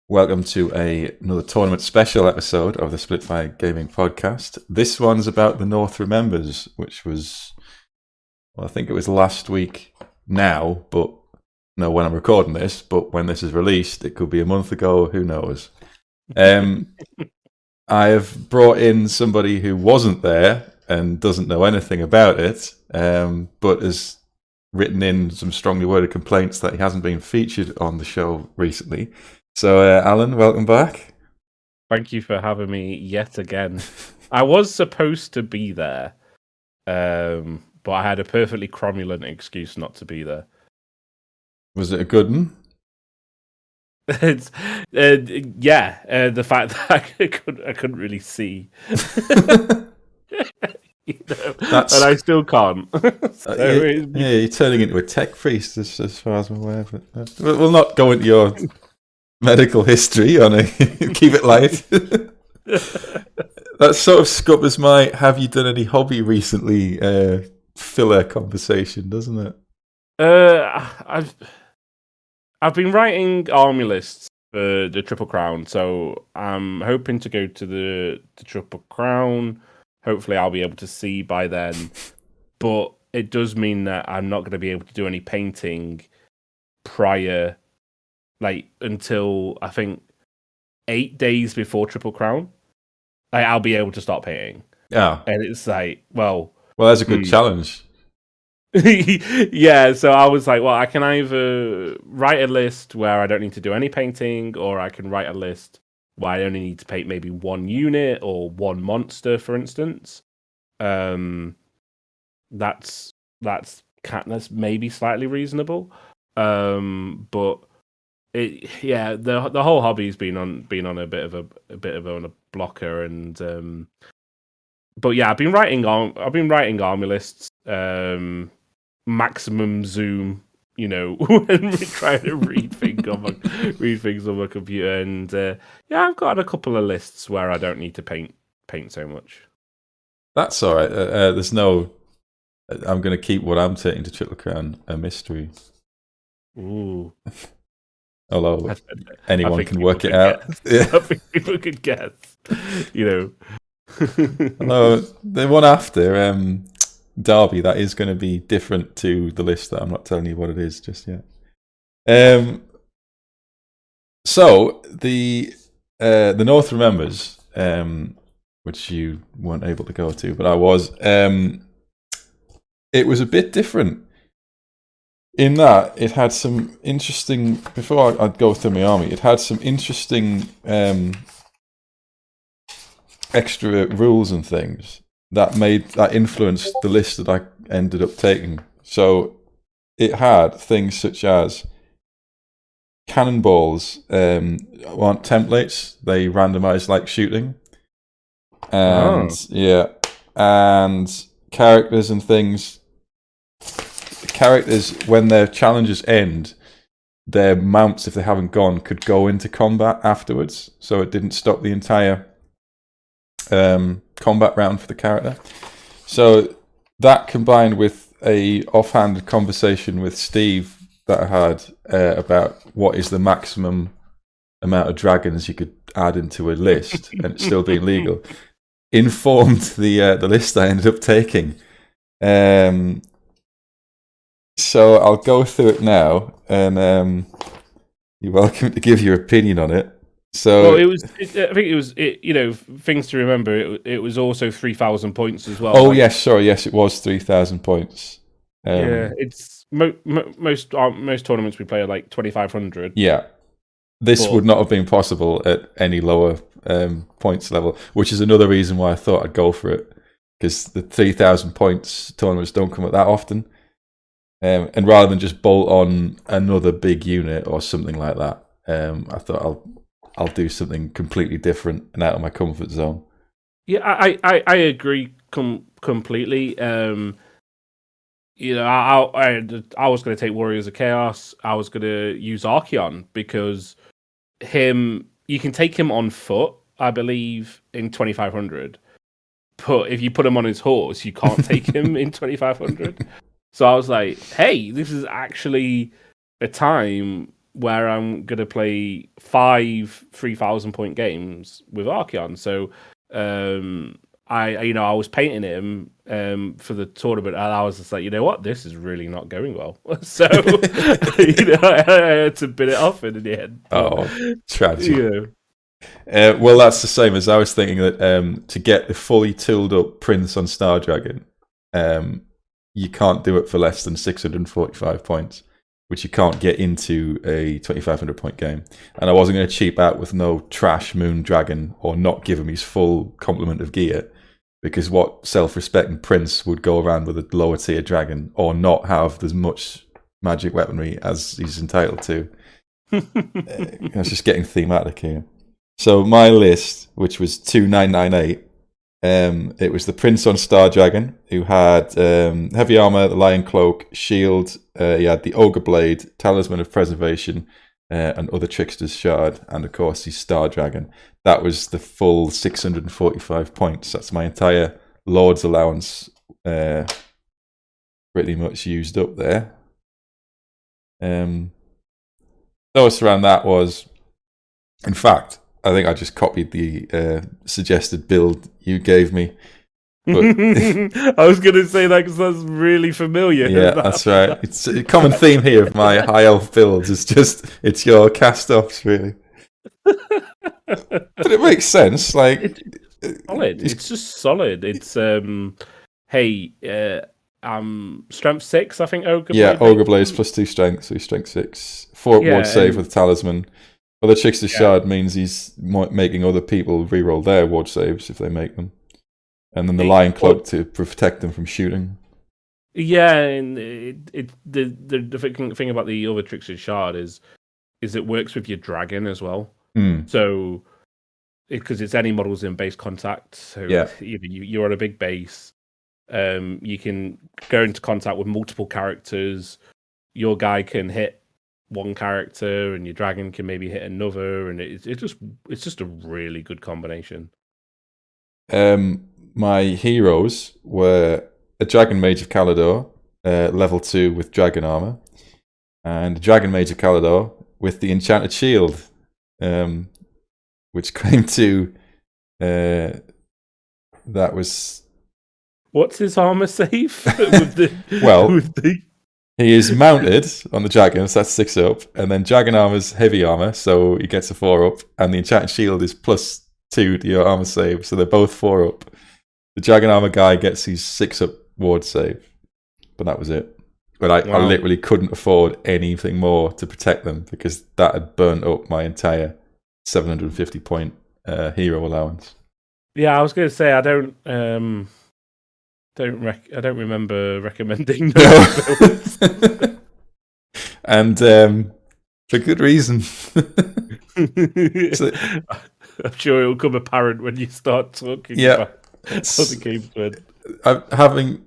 Welcome to another tournament special episode of the Splitfire Gaming Podcast. This one's about the North Remembers, which was, I think it was last week now, but no, when I'm recording this, but when this is released, it could be a month ago, who knows. I have brought in somebody who wasn't there and doesn't know anything about it, but has written in some strongly worded complaints that he hasn't been featured on the show recently. So, Allan, welcome back. Thank you for having me yet again. I was supposed to be there, but I had a perfectly cromulent excuse not to be there. Was it a good one? It's, the fact that I couldn't really see. And I still can't. You're turning into a tech priest as far as I'm aware. But we'll not go into your medical history on it. Keep it light. That sort of scuppers my "have you done any hobby recently" filler conversation, doesn't it? I've been writing army lists for the Triple Crown, so I'm hoping to go to the Triple Crown. Hopefully, I'll be able to see by then. But it does mean that I'm not going to be able to do any painting prior, until I think 8 days before Triple Crown. I'll be able to start painting. Yeah, and it's like, well, that's a good challenge. Yeah, so I was like, well, I can either write a list where I don't need to do any painting, or I can write a list where I only need to paint maybe one unit or one monster, for instance. That's maybe slightly reasonable. But the whole hobby's been on a bit of a blocker, and but yeah, I've been writing army lists. Maximum zoom, when we're trying to read things on my computer, and I've got a couple of lists where I don't need to paint so much. That's all right. There's no. I'm going to keep what I'm taking to Triple Crown a mystery. Ooh. Although anyone can work it out. Yeah. I think people could guess. Although the one after Derby, that is going to be different to the list that I'm not telling you what it is just yet. So the North Remembers, which you weren't able to go to, but I was. It was a bit different in that it had some interesting. Before I'd go through my army, it had some interesting extra rules and things that influenced the list that I ended up taking. So it had things such as cannonballs aren't templates; they randomize like shooting, and and characters and things. Characters, when their challenges end, their mounts, if they haven't gone, could go into combat afterwards. So it didn't stop the entire combat round for the character. So that combined with a offhanded conversation with Steve that I had about what is the maximum amount of dragons you could add into a list and it still being legal, informed the list I ended up taking. So I'll go through it now, and you're welcome to give your opinion on it. So, well, things to remember. It was also 3,000 points as well. Oh, yes, it was 3,000 points. It's most tournaments we play are like 2,500. Yeah, this would not have been possible at any lower points level, which is another reason why I thought I'd go for it, because the 3,000 points tournaments don't come up that often. And rather than just bolt on another big unit or something like that, I thought I'll do something completely different and out of my comfort zone. Yeah, I agree completely. I was going to take Warriors of Chaos. I was going to use Archeon because you can take him on foot, I believe, in 2,500. But if you put him on his horse, you can't take him in 2,500. So I was like, hey, this is actually a time where I'm going to play 5 3,000 point games with Archeon. So I was painting him for the tournament, and I was just like, you know what, this is really not going well. So I had to bit it off in the end. Oh, tragic. Well, that's the same as I was thinking that to get the fully tooled up Prince on Star Dragon, you can't do it for less than 645 points, which you can't get into a 2,500 point game. And I wasn't going to cheap out with no trash Moon Dragon or not give him his full complement of gear, because what self-respecting Prince would go around with a lower tier dragon or not have as much magic weaponry as he's entitled to? I was just getting thematic here. So my list, which was 2998, it was the Prince on Star Dragon, who had heavy armor, the Lion Cloak, shield. He had the Ogre Blade, Talisman of Preservation, and other Trickster's Shard, and of course his Star Dragon. That was the full 645 points. That's my entire Lord's allowance, pretty much used up there. Lowest around that was, in fact, I think I just copied the suggested build you gave me. But I was going to say that because that's really familiar. Yeah, that's right. It's a common theme here of my high elf builds. It's your cast-offs, really. But it makes sense. Like it's solid. It's just solid. It's strength 6, I think. Ogre Blade. Yeah, Ogre Blade's +2 strength, so he's strength 6. 4 ward save with Talisman. Well, the Trickster's Shard means he's making other people reroll their ward saves if they make them. And then the Lion Cloak to protect them from shooting. Yeah, and the thing about the other Trickster's Shard is it works with your dragon as well. So, because it's any models in base contact. So you're on a big base. You can go into contact with multiple characters. Your guy can hit one character, and your dragon can maybe hit another, and it's just a really good combination. My heroes were a Dragon Mage of Kalador, level 2 with Dragon Armor, and a Dragon Mage of Kalador with the Enchanted Shield, which came to that was. What's his armor save? He is mounted on the dragon, so that's 6 up, and then Dragon Armor's heavy armor, so he gets a 4 up, and the Enchanted Shield is +2 to your armor save, so they're both 4 up. The Dragon Armor guy gets his 6 up ward save, but that was it. But I literally couldn't afford anything more to protect them because that had burnt up my entire 750 point hero allowance. Yeah, I was going to say I don't remember recommending those builds. And for good reason. I'm sure it'll come apparent when you start talking about other games. Having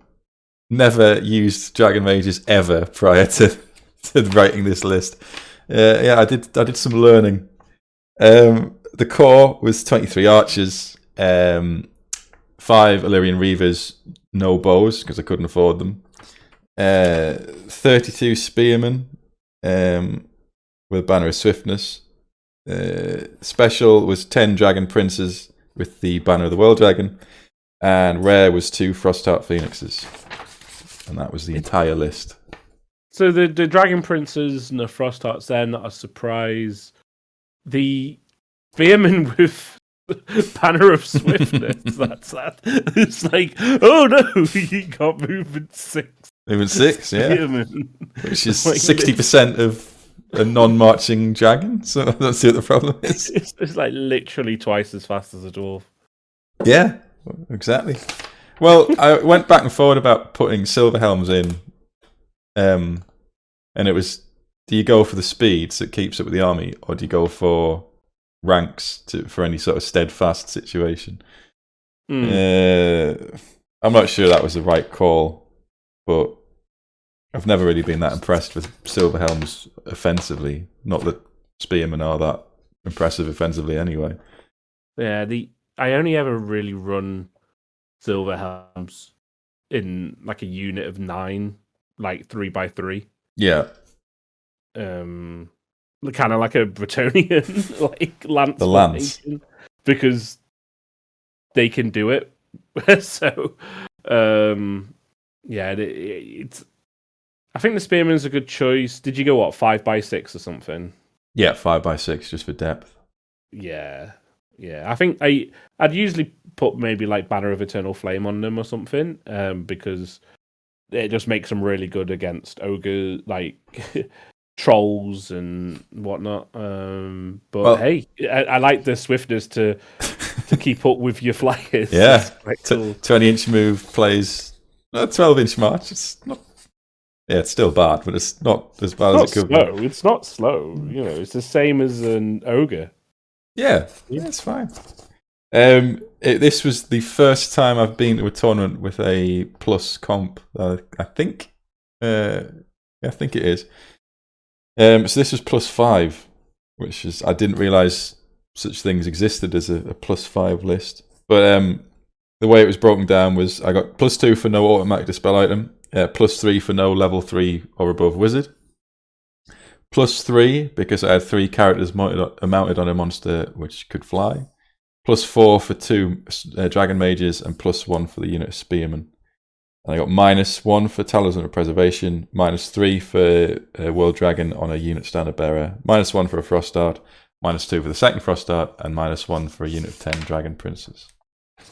never used Dragon Mages ever prior to writing this list, I did some learning. The core was 23 archers, 5 Illyrian Reavers, no bows because I couldn't afford them, 32 spearmen with Banner of Swiftness. Special was 10 Dragon Princes with the Banner of the World Dragon, and rare was 2 Frostheart Phoenixes, and that was the entire list. So the Dragon Princes and the Frosthearts, they're not a surprise. The Spearmen with Banner of Swiftness, that's that. It's like, oh no, you got movement 6. Movement 6, Spearmen. Which is 60% of a non-marching dragon, so I don't see what the problem is. It's like literally twice as fast as a dwarf. Yeah, exactly. Well, I went back and forward about putting Silver Helms in, and it was, do you go for the speed so it keeps up with the army, or do you go for ranks for any sort of steadfast situation? I'm not sure that was the right call, but I've never really been that impressed with Silver Helms offensively. Not that Spearmen are that impressive offensively anyway. Yeah, I only ever really run Silver Helms in like a unit of 9, like 3x3. Yeah. kind of like a Bretonian, like lance. The lance. Formation, because they can do it. So, yeah, it's. I think the spearman's a good choice. Did you go 5x6 or something? Yeah, 5x6 just for depth. Yeah. I think I'd usually put maybe like Banner of Eternal Flame on them or something, because it just makes them really good against ogre, like trolls and whatnot. But hey, I like the swiftness to keep up with your flyers. Yeah, cool. 20-inch move plays a 12-inch march. It's not. Yeah, it's still bad, but it's not as bad as it could be. It's not slow. It's the same as an ogre. Yeah, it's fine. This was the first time I've been to a tournament with a plus comp. I think. I think it is. So this was +5, which is I didn't realize such things existed as a +5 list. But the way it was broken down was I got +2 for no automatic dispel item, +3 for no level 3 or above wizard, +3 because I had 3 characters mounted on a monster which could fly, +4 for 2 dragon mages, and +1 for the unit of spearmen. And I got -1 for Talisman of Preservation, -3 for World Dragon on a unit standard bearer, -1 for a Frost Dart, -2 for the second Frost Dart, and -1 for a unit of 10 Dragon Princes.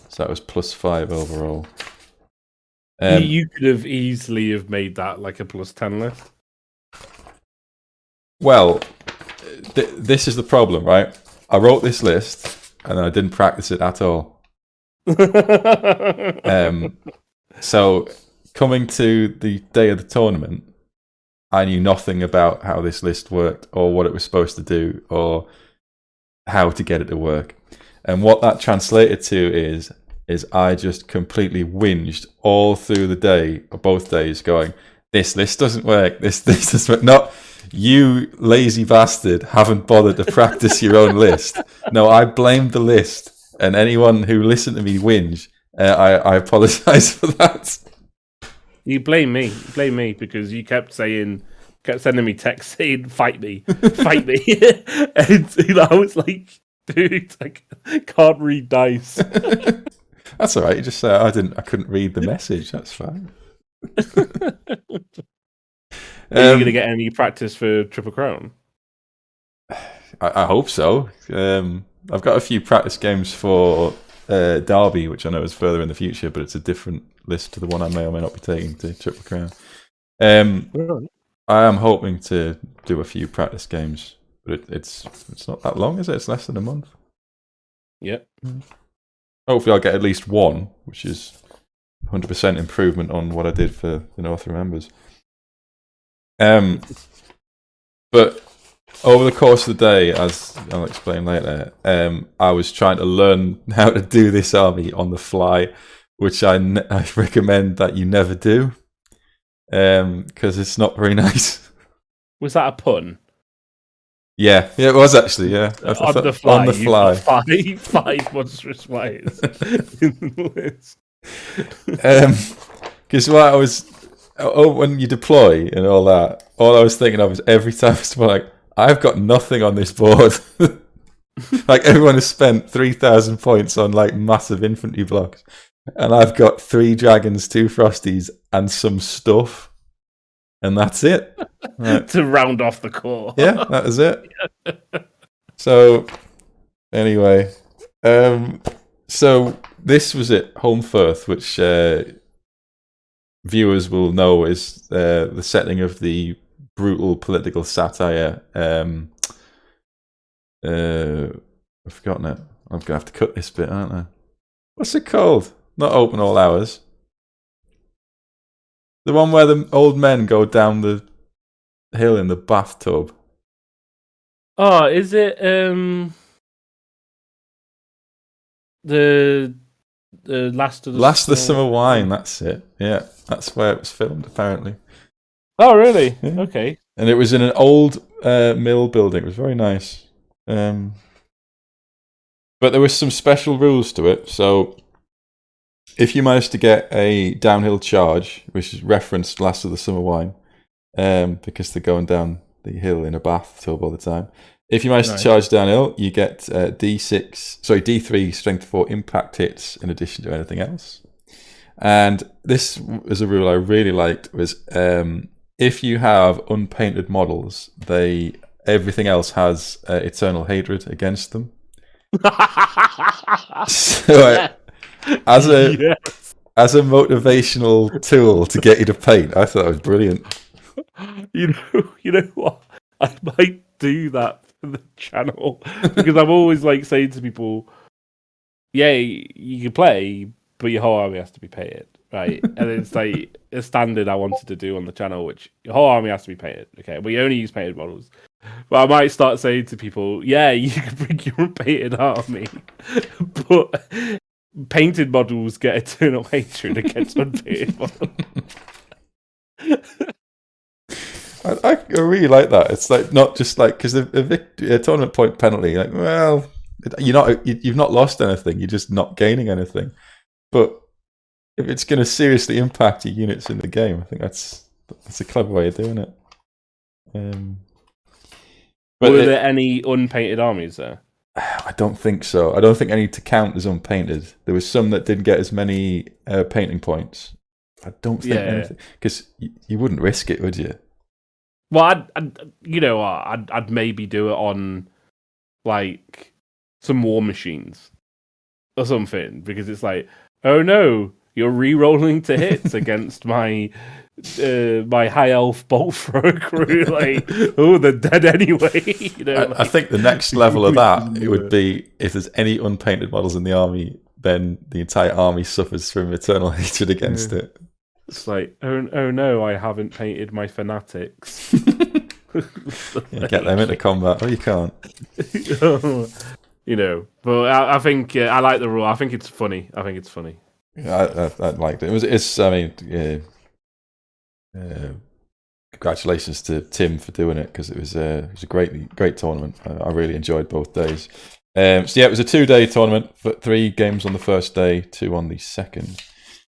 So that was +5 overall. You could have easily have made that like a +10 list. Well, this is the problem, right? I wrote this list and I didn't practice it at all. So coming to the day of the tournament, I knew nothing about how this list worked or what it was supposed to do or how to get it to work. And what that translated to is I just completely whinged all through the day, or both days, going, this list doesn't work, this doesn't work. Not, you lazy bastard haven't bothered to practice your own list. No, I blamed the list, and anyone who listened to me whinge, I apologise for that. You blame me because you kept sending me texts saying, fight me, fight me. And I was like, dude, I can't read dice. That's all right. You just say I couldn't read the message. That's fine. Are you gonna get any practice for Triple Crown? I hope so. I've got a few practice games for Derby, which I know is further in the future, but it's a different list to the one I may or may not be taking to Triple Crown. I am hoping to do a few practice games, but it's not that long, is it? It's less than a month. Yep. Hopefully I'll get at least one, which is 100% improvement on what I did for the North Remembers. But over the course of the day, as I'll explain later, I was trying to learn how to do this army on the fly, which I recommend that you never do, because it's not very nice. Was that a pun? Yeah, it was actually, yeah. On the fly. On the fly. Five monstrous flyers in the list. Because what I was, when you deploy and all that, all I was thinking of is every time I was like, I've got nothing on this board. Like everyone has spent 3,000 points on like massive infantry blocks, and I've got 3 dragons, 2 frosties, and some stuff. And that's it. Right. To round off the core. Yeah, that was it. So, anyway. So, this was it. Home Firth, which viewers will know is the setting of the brutal political satire. I've forgotten it. I'm going to have to cut this bit, aren't I? What's it called? Not Open All Hours. The one where the old men go down the hill in the bathtub. Oh, is it the Last of the Summer Wine? That's it. Yeah, that's where it was filmed apparently. Oh, really? Yeah. Okay. And it was in an old mill building. It was very nice. But there were some special rules to it. So if you managed to get a downhill charge, which is referenced Last of the Summer Wine, because they're going down the hill in a bathtub all the time. If you manage to charge downhill, you get D3 strength for impact hits in addition to anything else. And this was a rule I really liked, was if you have unpainted models, everything else has eternal hatred against them. So as a motivational tool to get you to paint, I thought it was brilliant. You know what? I might do that for the channel because I'm always like saying to people, "Yeah, you can play, but your whole army has to be painted, right?" And it's like a standard I wanted to do on the channel, which your whole army has to be painted. Okay, but you only use painted models. But I might start saying to people, "Yeah, you can bring your unpainted army, but painted models get eternal hatred against unpainted models." I really like that. It's like not just like because a tournament point penalty, like, well, you've not lost anything, you're just not gaining anything. But if it's going to seriously impact your units in the game, I think that's a clever way of doing it. But were there any unpainted armies there? I don't think so. I don't think any to count as unpainted. There was some that didn't get as many painting points. I don't think anything, because you wouldn't risk it, would you? Well, I'd maybe do it on like some war machines or something, because it's like, oh no, you're re-rolling to hits against my high elf bolt thrower crew. Like, oh, they're dead anyway. I think the next level of that it would be if there's any unpainted models in the army, then the entire army suffers from eternal hatred against it. It's like, oh no, I haven't painted my fanatics. Get them into combat. Oh, you can't. But I think I like the rule. I think it's funny. Yeah, I liked it. Congratulations to Tim for doing it, because it was a great tournament. I really enjoyed both days. So yeah, it was a 2-day tournament, 3 games on the first day, 2 on the second.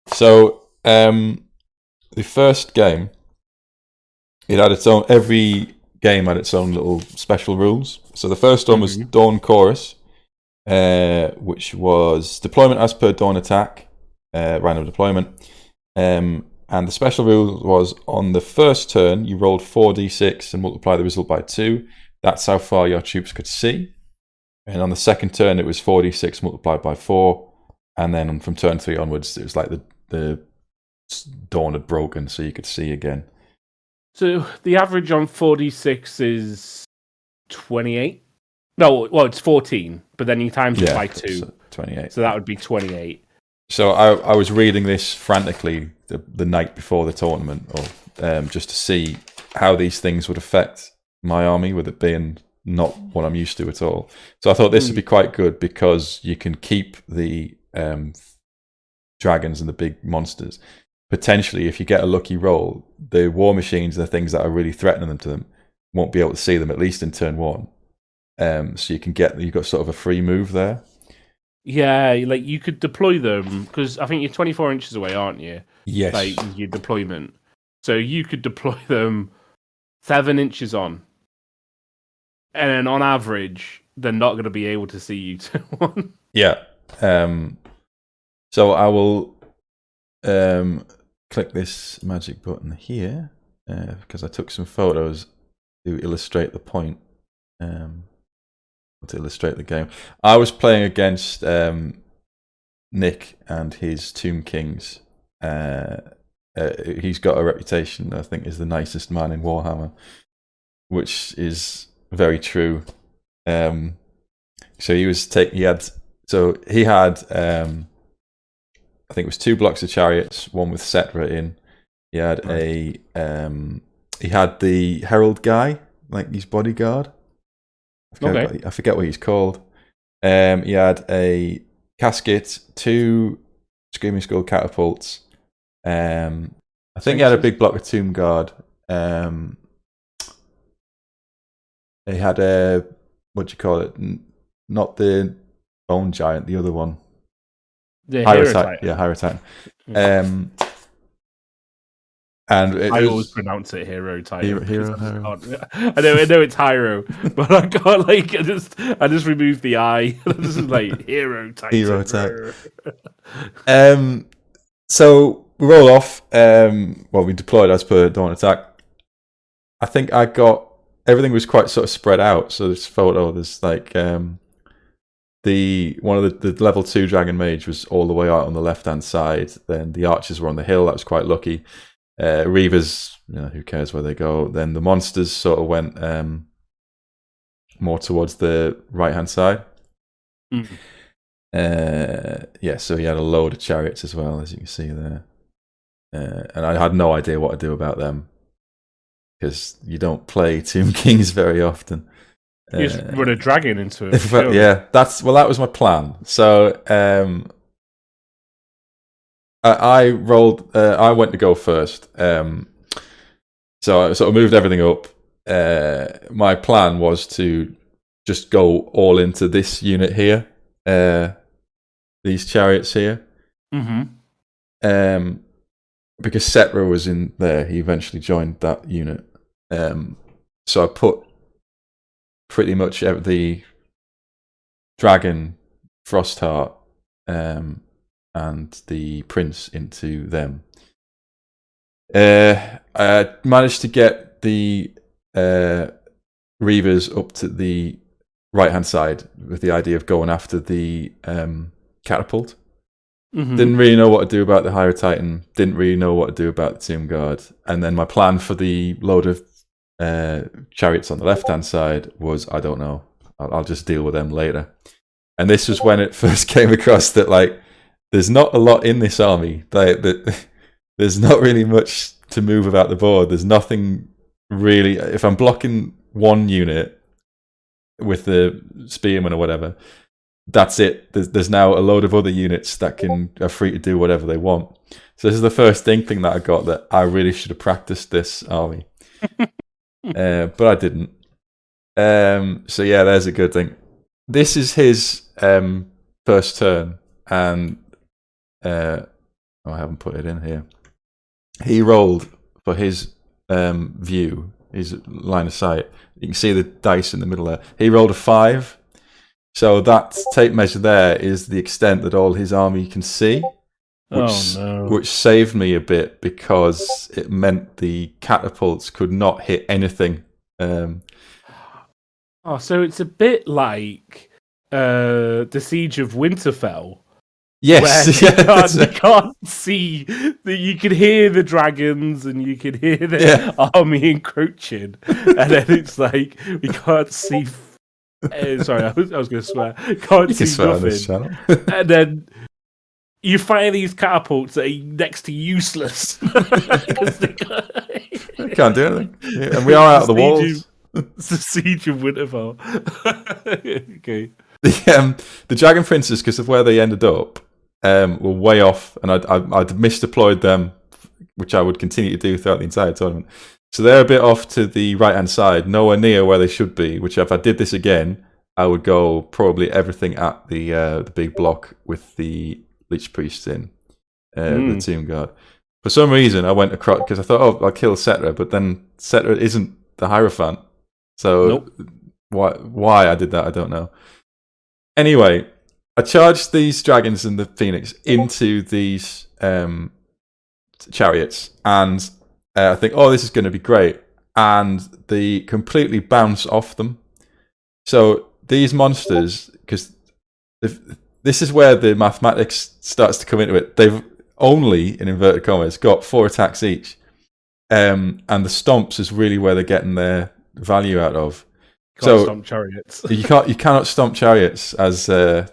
So the first game, it had its own. Every game had its own little special rules. So the first one was Dawn Chorus, which was deployment as per Dawn attack, random deployment. And the special rule was on the first turn, you rolled 4d6 and multiply the result by 2. That's how far your troops could see. And on the second turn, it was 4d6 multiplied by 4. And then from turn 3 onwards, it was like the dawn had broken, so you could see again. So the average on 4d6 is 28? No, well, it's 14, but then you times it by 2. So 28. So that would be 28. So I was reading this frantically the night before the tournament, or just to see how these things would affect my army, with it being not what I'm used to at all. So I thought this would be quite good, because you can keep the dragons and the big monsters. Potentially, if you get a lucky roll, the war machines and the things that are really threatening them to them won't be able to see them, at least in turn 1. So you've got sort of a free move there. Yeah, like you could deploy them, because I think you're 24 inches away, aren't you? Yes. Like your deployment. So you could deploy them 7 inches on. And then on average, they're not going to be able to see you turn 1. Yeah. So I will click this magic button here, because I took some photos to illustrate the point. To illustrate the game, I was playing against Nick and his Tomb Kings. He's got a reputation, I think, is the nicest man in Warhammer, which is very true. So he had I think it was 2 blocks of chariots, one with Setra in. He had he had the Herald guy, like his bodyguard. I forget what he's called. He had a casket, 2 Screaming Skull catapults. I think he had a big block of Tomb Guard. He had a, what do you call it? Not the Bone Giant, the other one. The Hero Titan. Yeah, Hero Titan. And I always pronounce it Hero Titan. Hero. I know it's Hyro, but I can't like. I just remove the I. This is like Hero Titan. Hero Titan. So we roll off. We deployed as per Dawn Attack. I think I got everything was quite sort of spread out. So this photo, there's like one of the level 2 Dragon Mage was all the way out on the left hand side. Then the archers were on the hill. That was quite lucky. Reavers, who cares where they go? Then the monsters sort of went more towards the right hand side. So he had a load of chariots as well, as you can see there. And I had no idea what to do about them because you don't play Tomb Kings very often. You just run a dragon into it. Yeah, that was my plan. So I rolled. I went to go first. So I sort of moved everything up. My plan was to just go all into this unit here. These chariots here. Mm-hmm. Because Setra was in there, he eventually joined that unit. So I put pretty much the dragon, Frostheart, and the prince into them. I managed to get the Reavers up to the right-hand side with the idea of going after the catapult. Mm-hmm. Didn't really know what to do about the Hero Titan. Didn't really know what to do about the Tomb Guard. And then my plan for the load of chariots on the left-hand side was, I don't know. I'll just deal with them later. And this was when it first came across that, like, there's not a lot in this army. There's not really much to move about the board. There's nothing really. If I'm blocking one unit with the spearman or whatever, that's it. There's now a load of other units that are free to do whatever they want. So this is the first inkling that I got that I really should have practiced this army. But I didn't. So yeah, there's a good thing. This is his first turn, and I haven't put it in here. He rolled for his view, his line of sight. You can see the dice in the middle there. He rolled a 5. So that tape measure there is the extent that all his army can see, which saved me a bit because it meant the catapults could not hit anything. So it's a bit like the Siege of Winterfell. Yes, you can't see that. You can hear the dragons and you can hear the army encroaching, and then it's like we can't see. Sorry, I was going to swear. Can't see nothing. And then you fire these catapults that are next to useless. They can't do anything. Yeah, and we are out of the walls. It's the Siege of Winterfell. Okay. The Dragon Princes, because of where they ended up, were way off, and I'd misdeployed them, which I would continue to do throughout the entire tournament. So they're a bit off to the right-hand side, nowhere near where they should be, which if I did this again, I would go probably everything at the big block with the Lich Priests in, the Tomb Guard. For some reason, I went across, because I thought, I'll kill Setra, but then Setra isn't the Hierophant. So why I did that, I don't know. Anyway, I charged these dragons and the phoenix into these chariots, and I think, this is going to be great. And they completely bounce off them. So these monsters, because this is where the mathematics starts to come into it, they've only, in inverted commas, got 4 attacks each. And the stomps is really where they're getting their value out of. Can't stomp chariots. you cannot stomp chariots, as there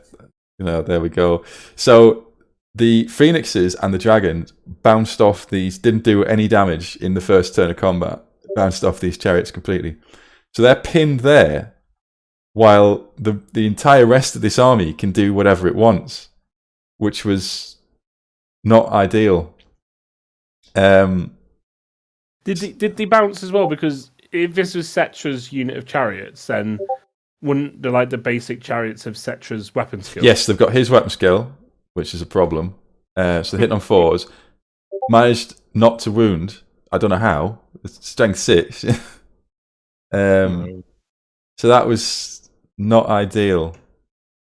we go. So the phoenixes and the dragons bounced off these, didn't do any damage in the first turn of combat, bounced off these chariots completely. So they're pinned there, while the entire rest of this army can do whatever it wants, which was not ideal. Did they bounce as well? Because if this was Setra's unit of chariots, then wouldn't the basic chariots have Setra's weapon skill? Yes, they've got his weapon skill, which is a problem. So they hit on 4s. Managed not to wound I don't know how. It's strength 6. So that was not ideal.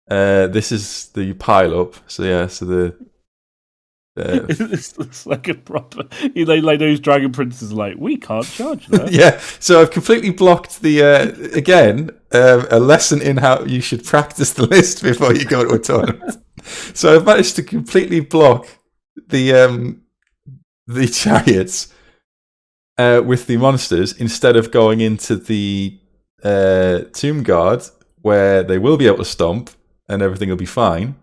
This is the pile up. So yeah, so the it's like a proper. Like those dragon princes, like we can't charge that. Yeah, so I've completely blocked the again a lesson in how you should practice the list before you go to a tournament. So I've managed to completely block the chariots with the monsters instead of going into the tomb guard where they will be able to stomp and everything will be fine.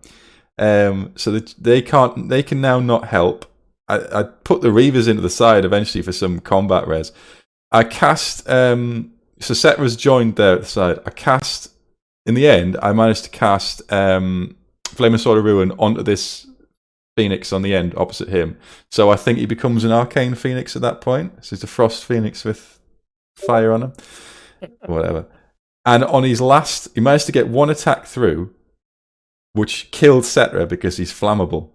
So that they can now not help. I put the Reavers into the side eventually for some combat res. I cast so Setra's joined there at the side. In the end I managed to cast Flame and Sword of Ruin onto this Phoenix on the end opposite him. So I think he becomes an Arcane Phoenix at that point. So he's a Frost Phoenix with fire on him. Whatever. And on his last, he managed to get one attack through, which killed Setra because he's flammable.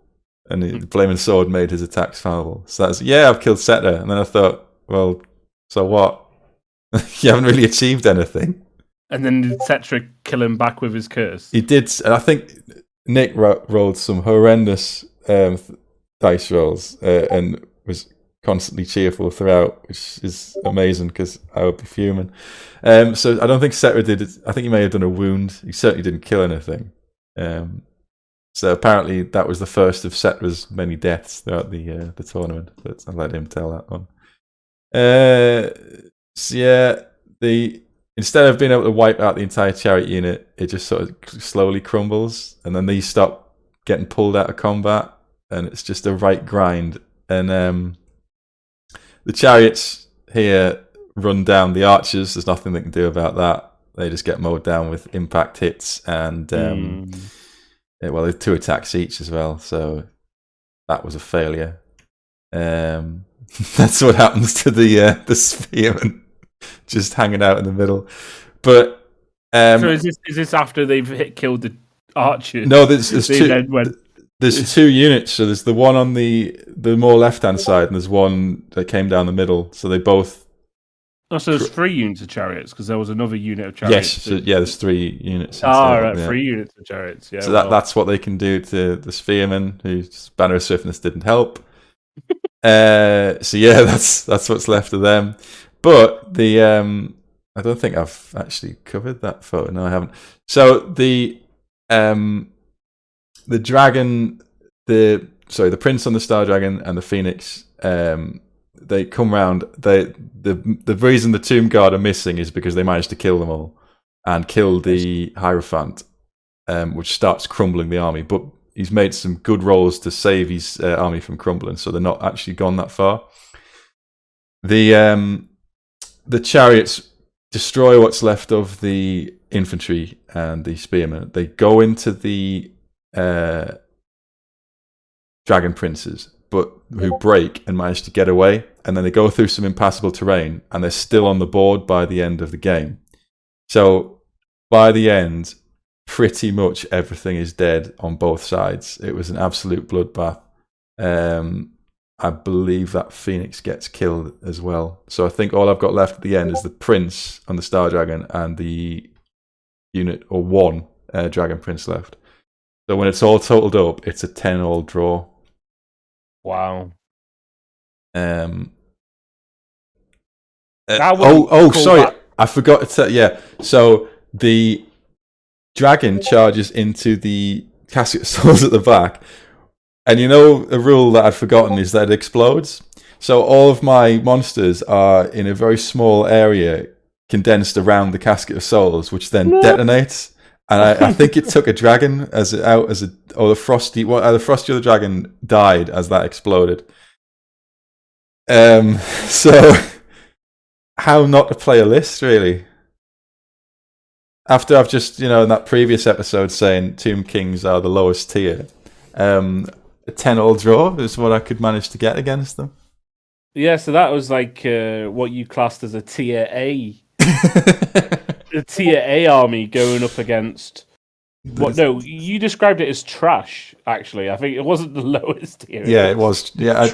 And the Flaming Sword made his attacks flammable. So that's, I've killed Setra. And then I thought, well, so what? You haven't really achieved anything. And then did Setra kill him back with his curse? He did. And I think Nick rolled some horrendous dice rolls and was constantly cheerful throughout, which is amazing because I would be fuming. So I don't think Setra did it. I think he may have done a wound. He certainly didn't kill anything. So apparently that was the first of Setra's many deaths throughout the tournament. But I'll let him tell that one. So yeah, instead of being able to wipe out the entire chariot unit, it just sort of slowly crumbles, and then these stop getting pulled out of combat, and it's just a right grind. And the chariots here run down the archers. There's nothing they can do about that. They just get mowed down with impact hits, and there's 2 attacks each as well, so that was a failure. That's what happens to the spearmen, just hanging out in the middle. But so is this after they've killed the archers? No, there's there's 2 units. So there's the one on the more left-hand side, and there's one that came down the middle. So they both. Oh, so there's 3 units of chariots, because there was another unit of chariots. Yes, there's 3 units. Right, 3 units of chariots. Yeah. So that's what they can do to the spearmen, whose Banner of Swiftness didn't help. So yeah, that's what's left of them. But the I don't think I've actually covered that photo. No, I haven't. So the dragon, the prince on the star dragon and the phoenix, they come round. The reason the tomb guard are missing is because they managed to kill them all and kill the hierophant, which starts crumbling the army. But he's made some good rolls to save his army from crumbling, so they're not actually gone that far. The chariots destroy what's left of the infantry and the spearmen. They go into the dragon princes, but who break and manage to get away, and then they go through some impassable terrain, and they're still on the board by the end of the game. So by the end, pretty much everything is dead on both sides. It was an absolute bloodbath. I believe that Phoenix gets killed as well. So I think all I've got left at the end is the Prince on the Star Dragon and the unit, or one Dragon Prince left. So when it's all totaled up, it's a 10-all draw. Wow. Sorry, I forgot to tell. Yeah, so the dragon charges into the casket of souls at the back, and you know a rule that I'd forgotten is that it explodes. So all of my monsters are in a very small area condensed around the casket of souls, which then detonates. And I think it took a dragon or the frosty or the dragon died as that exploded. So how not to play a list, really? After I've just, in that previous episode saying Tomb Kings are the lowest tier, a 10-all draw is what I could manage to get against them. Yeah, so that was like what you classed as a tier A. A tier A army going up against... What? No, you described it as trash, actually. I think it wasn't the lowest tier. Yeah, it was. Yeah.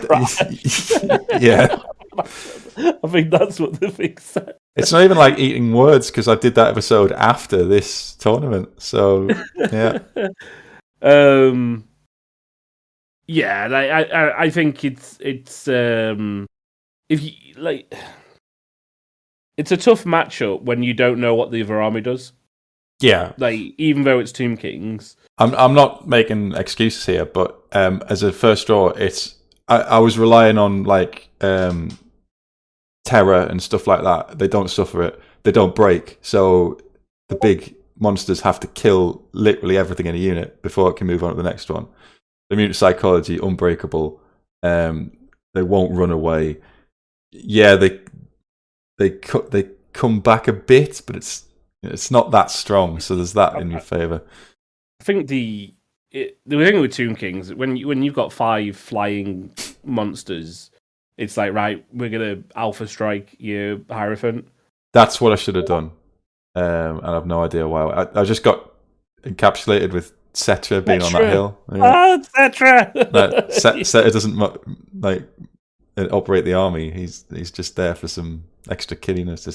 Yeah. I think that's what the thing said. It's not even like eating words because I did that episode after this tournament. So yeah, yeah. I think it's if you like, it's a tough matchup when you don't know what the other army does. yeah. Like, even though it's Tomb Kings, I'm not making excuses here, but as a first draw, I was relying on like terror and stuff like that. They don't suffer it. They don't break. So the big monsters have to kill literally everything in a unit before it can move on to the next one. The mutant psychology, unbreakable. They won't run away. Yeah, they come back a bit, but it's not that strong. So there's that in your favour. I think the thing with Tomb Kings, when you've got 5 flying monsters, it's like, right, we're gonna alpha strike your Hierophant. That's what I should have done, and I have no idea why. I just got encapsulated with Cetra being on that hill. Yeah. Oh, Cetra! Cetra doesn't like operate the army. He's just there for some extra killiness.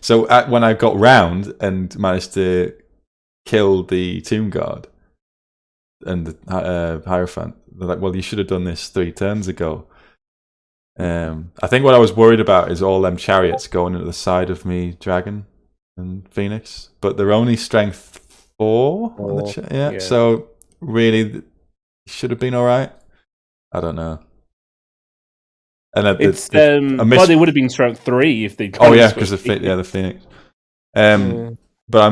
So when I got round and managed to kill the Tomb Guard and the Hierophant, they're like, well, you should have done this 3 turns ago. I think what I was worried about is all them chariots going into the side of me dragon and Phoenix, but they're only strength 4 on the yeah, so really should have been all right. I don't know. And well, they would have been strength 3 if they. Oh yeah, because the Phoenix. But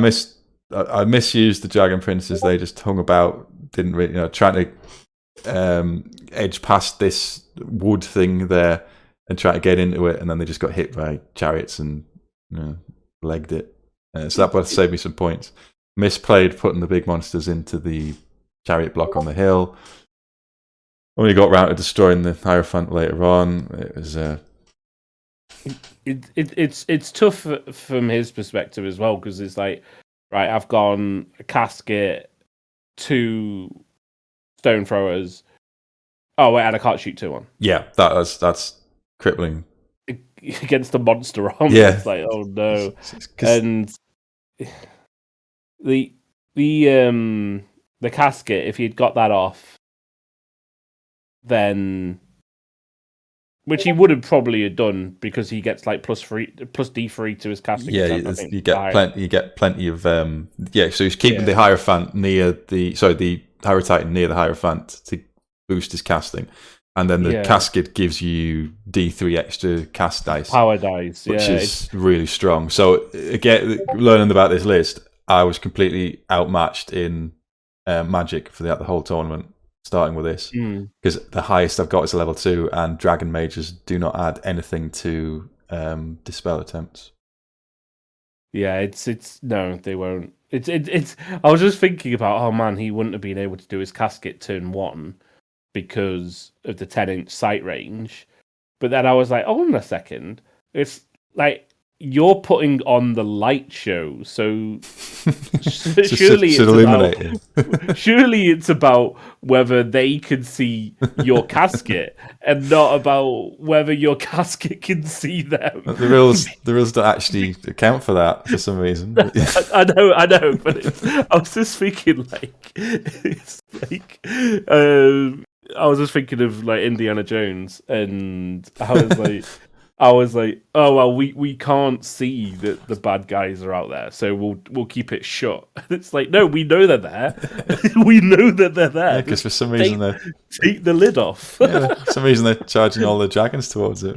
I misused the Dragon Princes. They just hung about, didn't really, trying to edge past this wood thing there and try to get into it, and then they just got hit by chariots and legged it. So that would save me some points. Misplayed putting the big monsters into the chariot block on the hill. When we got round to destroying the Hierophant later on, it was it's tough from his perspective as well, because it's like, right, I've gone a casket, 2 stone throwers. Oh wait, and I can't shoot 2 on. Yeah, that's crippling against the monster arm. Yeah, it's like, oh no. And the casket, if he'd got that off, then, which he would have probably done, because he gets like plus D3 to his casting. Yeah, you get plenty of So he's keeping the Hierophant near the Hierotitan near the Hierophant to boost his casting, and then the casket gives you D3 extra cast dice, power dice, which is really strong. So again, learning about this list, I was completely outmatched in Magic for the whole tournament, starting with this, because the highest I've got is a level 2, and Dragon Mages do not add anything to dispel attempts. Yeah, it's no, they won't. It's. I was just thinking about, oh man, he wouldn't have been able to do his casket turn 1 because of the 10-inch sight range. But then I was like, hold on a second, it's like you're putting on the light show, so surely it's about whether they can see your casket and not about whether your casket can see them. The rules don't actually account for that for some reason. I know, but I was just thinking I was just thinking of like Indiana Jones, and I was like, oh well, we can't see that the bad guys are out there, so we'll keep it shut. It's like, no, we know they're there. We know that they're there. Because for some reason they take the lid off. For some reason they're charging all the dragons towards it.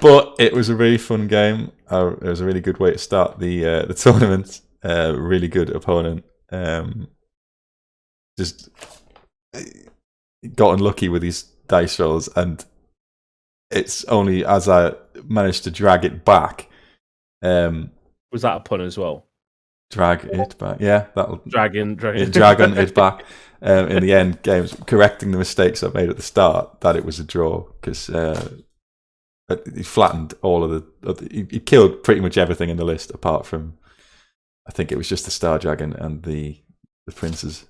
But it was a really fun game. It was a really good way to start the tournament. Really good opponent. Just got unlucky with these dice rolls, and it's only as I managed to drag it back. Was that a pun as well? Drag it back, yeah. That'll dragon it back. In the end, games correcting the mistakes I made at the start, that it was a draw, because he flattened all of he killed pretty much everything in the list apart from, I think it was just the Star Dragon and the Princes.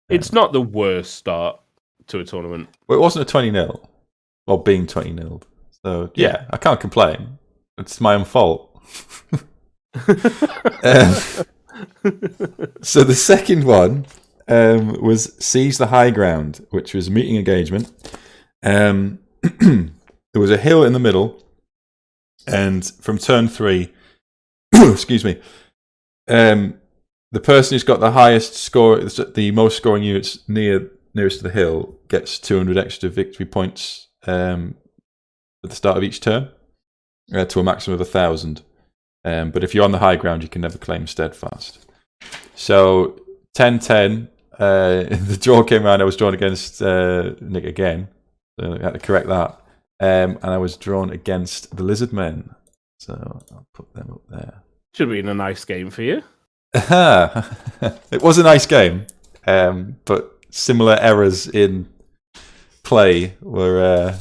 It's not the worst start to a tournament. Well, it wasn't a 20-0. Well, being 20-0'd. So, yeah, I can't complain. It's my own fault. So the second one was Seize the High Ground, which was meeting engagement. There was a hill in the middle, and from turn 3, excuse me, the person who's got the highest score, the most scoring units nearest to the hill, gets 200 extra victory points at the start of each turn, to a maximum of 1,000. But if you're on the high ground, you can never claim steadfast. So 10-10, the draw came around. I was drawn against Nick again, so I had to correct that. And I was drawn against the Lizardmen, so I'll put them up there. Should have been a nice game for you. It was a nice game, but similar errors in play were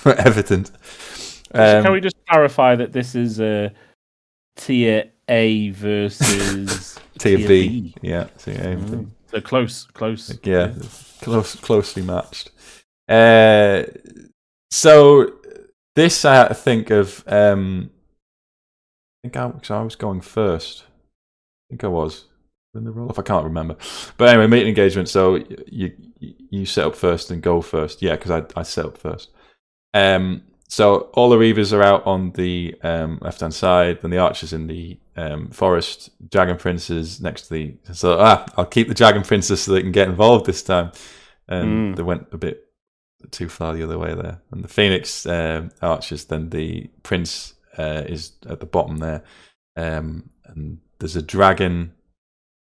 evident. Can we just clarify that this is a tier A versus tier B? Yeah, tier A. So close. Yeah, closely matched. So this I had to think of. I was going first. I think I was in the roll off. I can't remember. But anyway, meeting engagement. So you set up first and go first. Yeah, because I set up first. So all the Reavers are out on the left-hand side, and the Archers in the forest. Dragon Princes next to the... So I'll keep the Dragon Princes so they can get involved this time. And they went a bit too far the other way there. And the Phoenix Archers, then the Prince is at the bottom there. And there's a dragon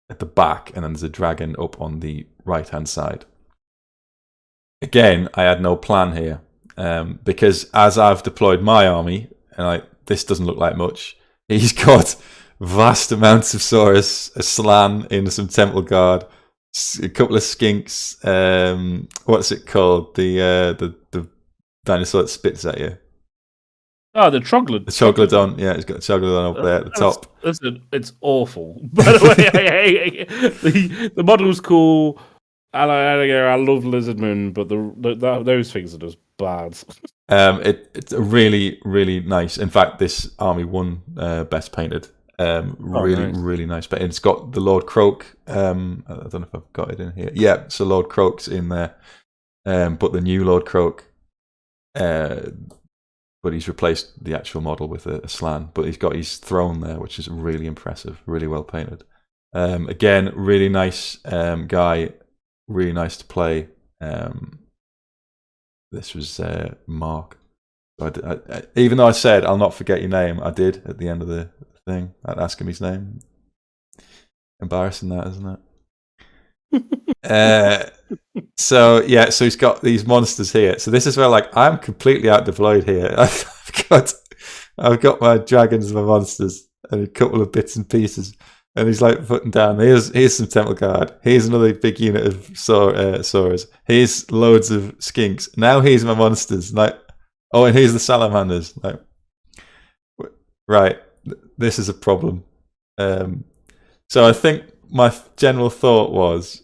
at the back, and then there's a dragon up on the right-hand side. Again, I had no plan here. Because as I've deployed my army, and this doesn't look like much, he's got vast amounts of Saurus, a Slan in some Temple Guard, a couple of Skinks. What's it called? The dinosaur that spits at you. Oh, the Troglodon. The Troglodon, yeah, he's got a Troglodon up there at the top. Listen, it's awful. By the way, the model's cool. I love Lizardmen, but those things are just bad. It's a really, really nice. In fact, this army won best painted. Really nice paint. It's got the Lord Croak. I don't know if I've got it in here. Yeah, so Lord Croak's in there, but the new Lord Croak. But he's replaced the actual model with a Slan. But he's got his throne there, which is really impressive. Really well painted. Again, really nice guy. Really nice to play. This was Mark. I, even though I said I'll not forget your name, I did at the end of the thing. I'd ask him his name. Embarrassing, that, isn't it? So he's got these monsters here. So this is where I'm completely out deployed here. I've got my dragons and my monsters and a couple of bits and pieces. And he's putting down, here's some Temple Guard. Here's another big unit of Saurus. Here's loads of Skinks. Now here's my monsters. And here's the Salamanders. Right, this is a problem. So I think my general thought was,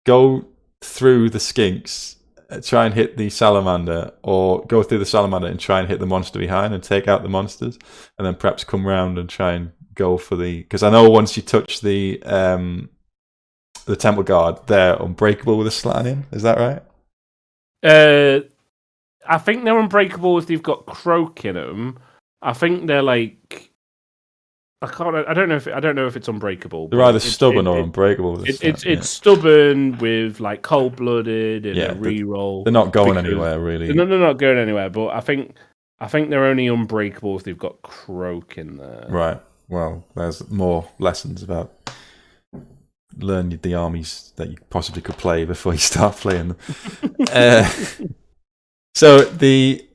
go through the Skinks, try and hit the Salamander, or go through the Salamander and try and hit the monster behind and take out the monsters, and then perhaps come round and try and go for because I know once you touch the Temple Guard, they're unbreakable with a Slan in. Is that right? I think they're unbreakable if they've got Croak in them. I think they're I don't know if it's unbreakable. They're either stubborn or unbreakable. With it's stubborn with cold blooded and a reroll. They're not going anywhere really. No, they're not going anywhere. But I think they're only unbreakable if they've got Croak in there. Right. Well, there's more lessons about learn the armies that you possibly could play before you start playing them. So the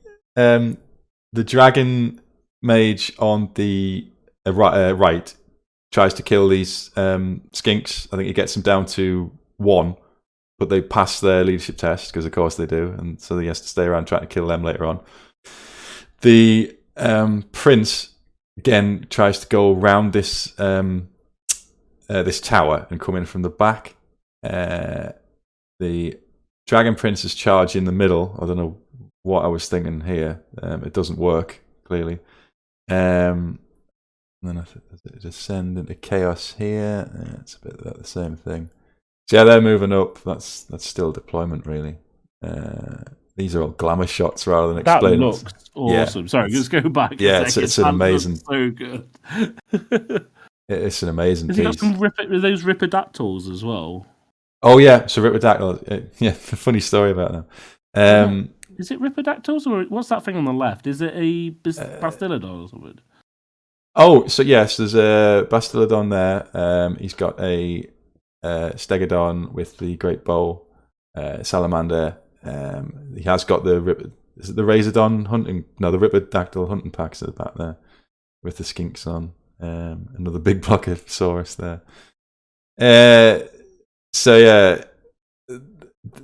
dragon mage on the right tries to kill these Skinks. I think he gets them down to 1, but they pass their leadership test because, of course, they do, and so he has to stay around trying to kill them later on. The prince again tries to go around this this tower and come in from the back. The dragon princes charge in the middle. I don't know what I was thinking here. It doesn't work, clearly. And then I think there's a descend into chaos here. It's a bit about the same thing. So yeah, they're moving up. That's still deployment, really. These are all glamour shots rather than explained. That looks awesome. Yeah, sorry, let's go back. Yeah, it's an amazing. So good. It's an amazing Has piece. he got some those ripidactyls as well? Oh yeah, so ripidactyl. Yeah, funny story about that. Is it ripidactyls or what's that thing on the left? Is it a bastillodon or something? Oh, so yes, there's a bastillodon there. He's got a stegodon with the great bow, salamander. He has got the Razordon hunting. No, the ripidactyl hunting packs at the back there with the skinks on. Another big block of Saurus there. So yeah,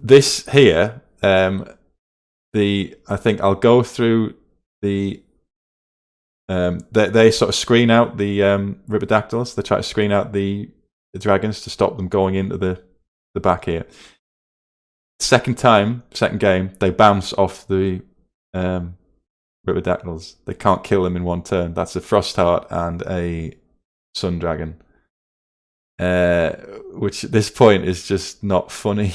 this here. I think I'll go through the. They sort of screen out the ripidactyls. They try to screen out the dragons to stop them going into the back here. Second game, they bounce off the ripidactyls. They can't kill them in one turn. That's a Frostheart and a Sun Dragon. Which at this point is just not funny.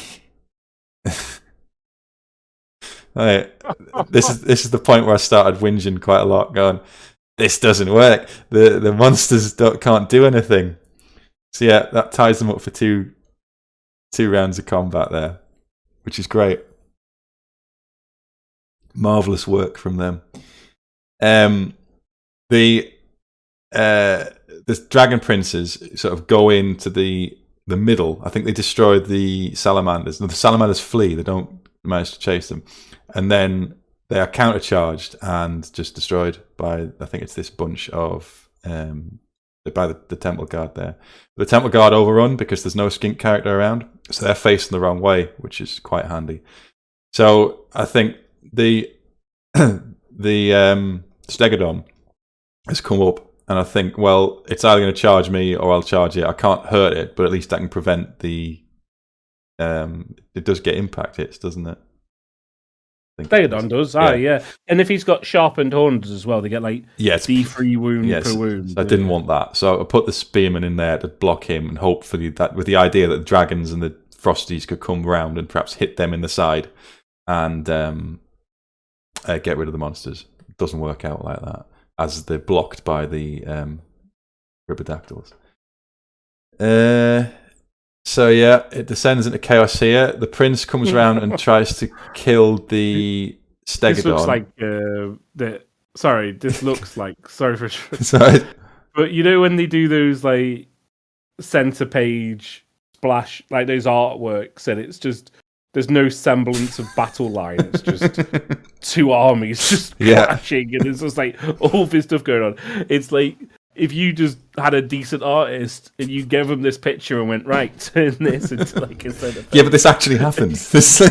Right. This is the point where I started whinging quite a lot, going, this doesn't work. The monsters can't do anything. So yeah, that ties them up for two rounds of combat there, which is great. Marvelous work from them. The dragon princes sort of go into the middle. I think they destroy the salamanders. No, the salamanders flee. They don't manage to chase them, and then they are countercharged and just destroyed by, I think it's this bunch of by the temple guard there. The temple guard overrun because there's no skink character around, so they're facing the wrong way, which is quite handy. So I think the Stegodon has come up, and I think, well, it's either going to charge me or I'll charge it. I can't hurt it, but at least I can prevent the. It does get impact hits, doesn't it? Stegodon does, yeah. And if he's got sharpened horns as well, they get like D3 wound per wound. I didn't want that, so I put the spearman in there to block him, and hopefully that, with the idea that the dragons and the frosties could come round and perhaps hit them in the side and get rid of the monsters. It doesn't work out like that, as they're blocked by the ripidactyls. So yeah, it descends into chaos here. The prince comes around and tries to kill the Stegodon. This looks like this looks like Sorry. But you know when they do those like center page splash, like those artworks, and it's just there's no semblance of battle line. It's just two armies just clashing, and it's just like all this stuff going on. It's like if you just had a decent artist and you gave them this picture and went, right, turn this into like a center page. Yeah, but this actually happened. This is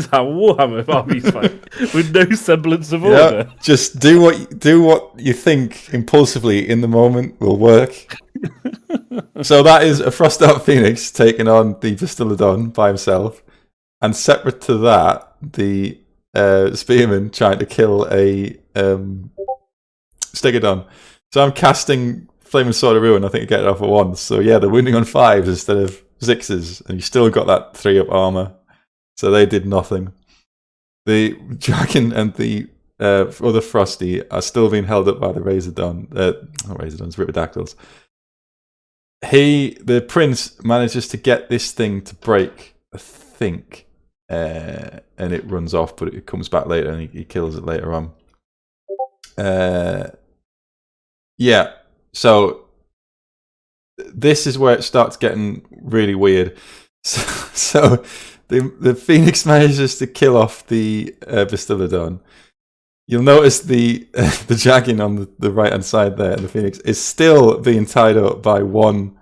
how Warhammer armies fight, with no semblance of order. Just do what you think impulsively in the moment will work. So that is a Frostheart Phoenix taking on the Bastillodon by himself, and separate to that, the Spearman trying to kill a Stegodon. So I'm casting Flaming Sword of Ruin. I think I get it off at once. So yeah, they're wounding on 5s instead of 6s, and you still got that 3-up armor. So they did nothing. The dragon and the other Frosty are still being held up by the Ripidactyls. The prince manages to get this thing to break, I think, and it runs off, but it comes back later, and he kills it later on. Yeah, so this is where it starts getting really weird. So the Phoenix manages to kill off the Bastillodon. You'll notice the dragon on the right hand side there, and the Phoenix is still being tied up by one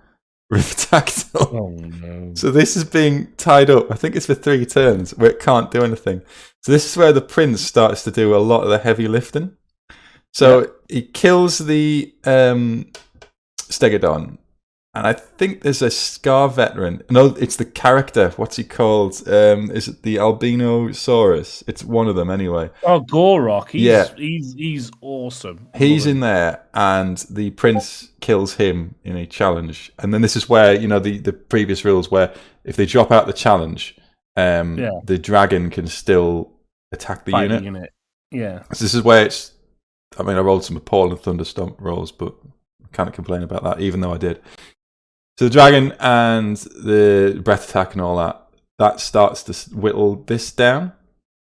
Ripidactyl. Oh no! So this is being tied up. I think it's for 3 turns where it can't do anything. So this is where the prince starts to do a lot of the heavy lifting. So he kills the Stegodon, And I think there's a Scar veteran. No, it's the character. What's he called? Is it the Albinosaurus? It's one of them anyway. Oh, Gorok. Yeah. He's awesome. He's in there, and the prince kills him in a challenge. And then this is where, the previous rules where if they drop out the challenge, the dragon can still attack the unit. Yeah. So this is where it's... I mean, I rolled some appalling Thunderstomp rolls, but I can't complain about that, even though I did. So the dragon and the breath attack and all that starts to whittle this down.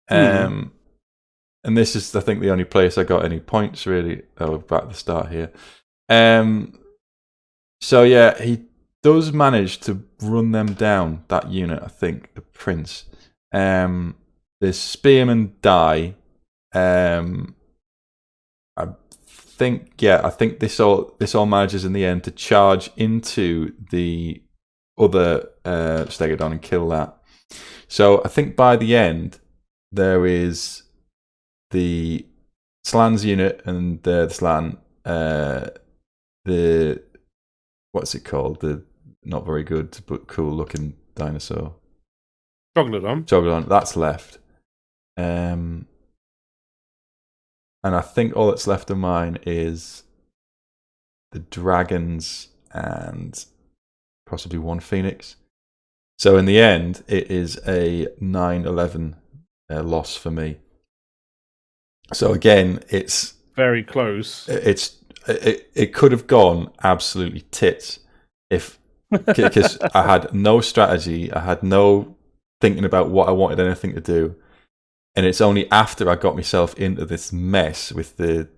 And this is, I think, the only place I got any points, really. Oh, back at the start here. So, yeah, he does manage to run them down, that unit, I think, the prince. The spearmen die. I think this all manages in the end to charge into the other Stegodon and kill that. So I think by the end there is the Slan's unit and the Slan, the what's it called? The not very good but cool looking dinosaur. Troglodon. That's left. And I think all that's left of mine is the dragons and possibly one phoenix. So in the end, it is a 9-11 loss for me. So again, it's very close. It could have gone absolutely tits because I had no strategy, I had no thinking about what I wanted anything to do. And it's only after I got myself into this mess with the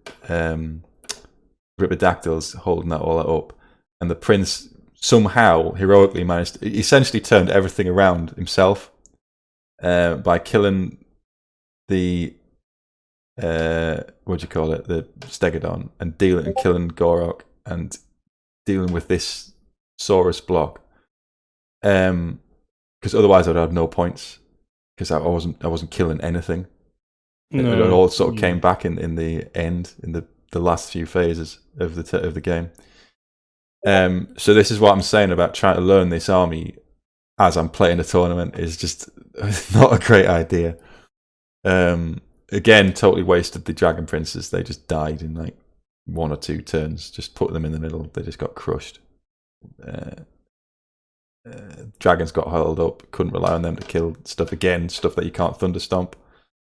Ripidactyls holding that all up, and the prince somehow heroically managed to, essentially turned everything around himself by killing the the Stegodon, and killing Gorok and dealing with this Saurus block. Because otherwise I'd have no points. Because I wasn't killing anything. No. It all sort of came back in the end, in the last few phases of the game. So this is what I'm saying about trying to learn this army as I'm playing a tournament is just not a great idea. Again, totally wasted the Dragon Princes. They just died in like 1 or 2 turns. Just put them in the middle. They just got crushed. Dragons got held up, couldn't rely on them to kill stuff that you can't Thunderstomp.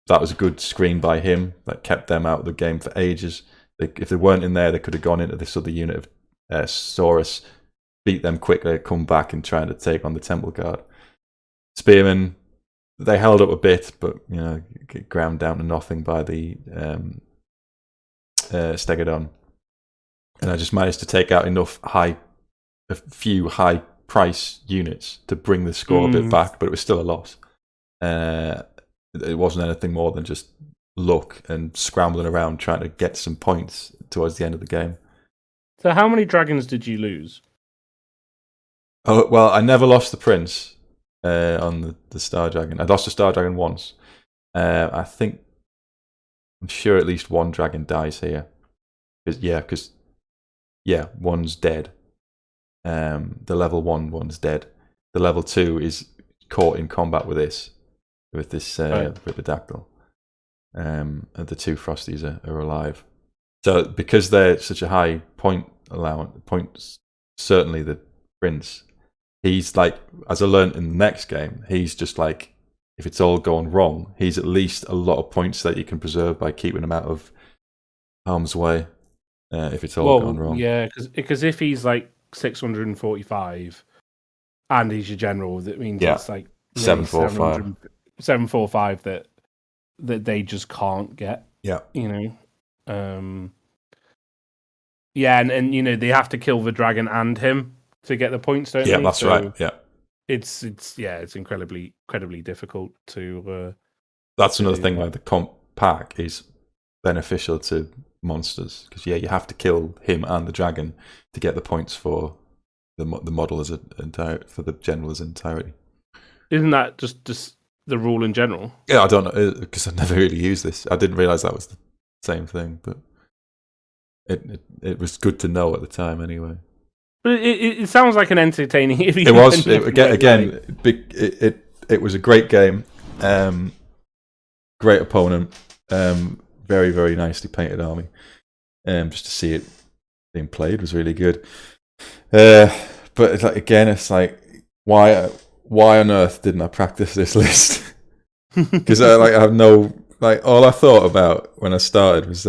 That was a good screen by him that kept them out of the game for ages. If they weren't in there, they could have gone into this other unit of Saurus, beat them quickly, come back and trying to take on the Temple Guard. Spearmen, they held up a bit, but get ground down to nothing by the Stegodon. And I just managed to take out a few high price units to bring the score a bit back, but it was still a loss. It wasn't anything more than just luck and scrambling around trying to get some points towards the end of the game. So how many dragons did you lose? Oh, well, I never lost the prince on the Star Dragon. I lost the Star Dragon once. I'm sure at least one dragon dies here. Because one's dead. The level 1 one's dead. The level 2 is caught in combat with this Ripidactyl. And the 2 Frosties are alive. So because they're such a high points, certainly the prince, he's like, as I learned in the next game, he's just like, if it's all going wrong, he's at least a lot of points that you can preserve by keeping him out of harm's way. If it's all gone wrong. Yeah, because if he's like 645 and he's your general, that means it's like 745 that they just can't get. Yeah. And they have to kill the dragon and him to get the points, don't they? Yeah, that's right. Yeah. It's incredibly difficult to that's another thing why the comp pack is beneficial to monsters, because you have to kill him and the dragon to get the points for the model as for the general as entirety. Isn't that just the rule in general? Yeah, I don't know, because I never really used this. I didn't realize that was the same thing, but it was good to know at the time anyway. But it sounds like an entertaining. It was it was a great game. Great opponent. Very, very nicely painted army. Just to see it being played was really good. But it's like, again, it's like, why on earth didn't I practice this list? Because I have no, like, all I thought about when I started was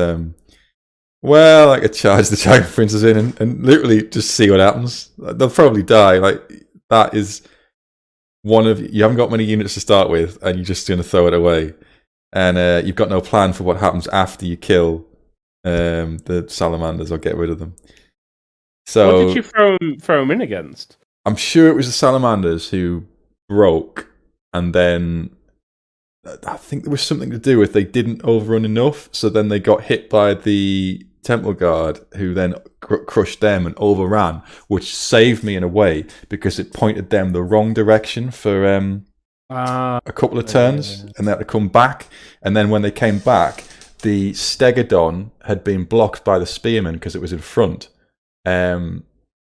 well, I could charge the Dragon Princes in and literally just see what happens. They'll probably die. Like, that is one of, you haven't got many units to start with, and you're just going to throw it away. And you've got no plan for what happens after you kill the salamanders or get rid of them. So, what did you throw them in against? I'm sure it was the salamanders who broke, and then I think there was something to do with they didn't overrun enough, so then they got hit by the Temple Guard, who then crushed them and overran, which saved me in a way because it pointed them the wrong direction for a couple of turns, and they had to come back. And then when they came back, the Stegodon had been blocked by the Spearmen because it was in front.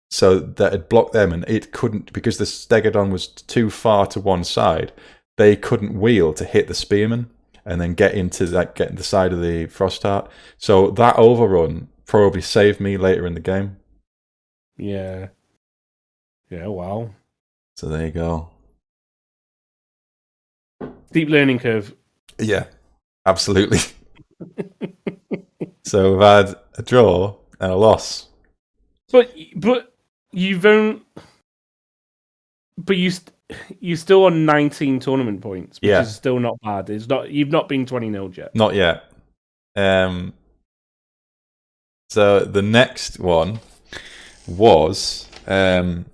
So that had blocked them, and it couldn't, because the Stegodon was too far to one side, they couldn't wheel to hit the Spearmen and then get into the side of the Frostheart. So that overrun probably saved me later in the game. Yeah. Yeah, wow. So there you go. Steep learning curve. Yeah, absolutely. So we've had a draw and a loss. But you're still on 19 tournament points, which is still not bad. You've not been 20-0 yet. Not yet. So the next one was it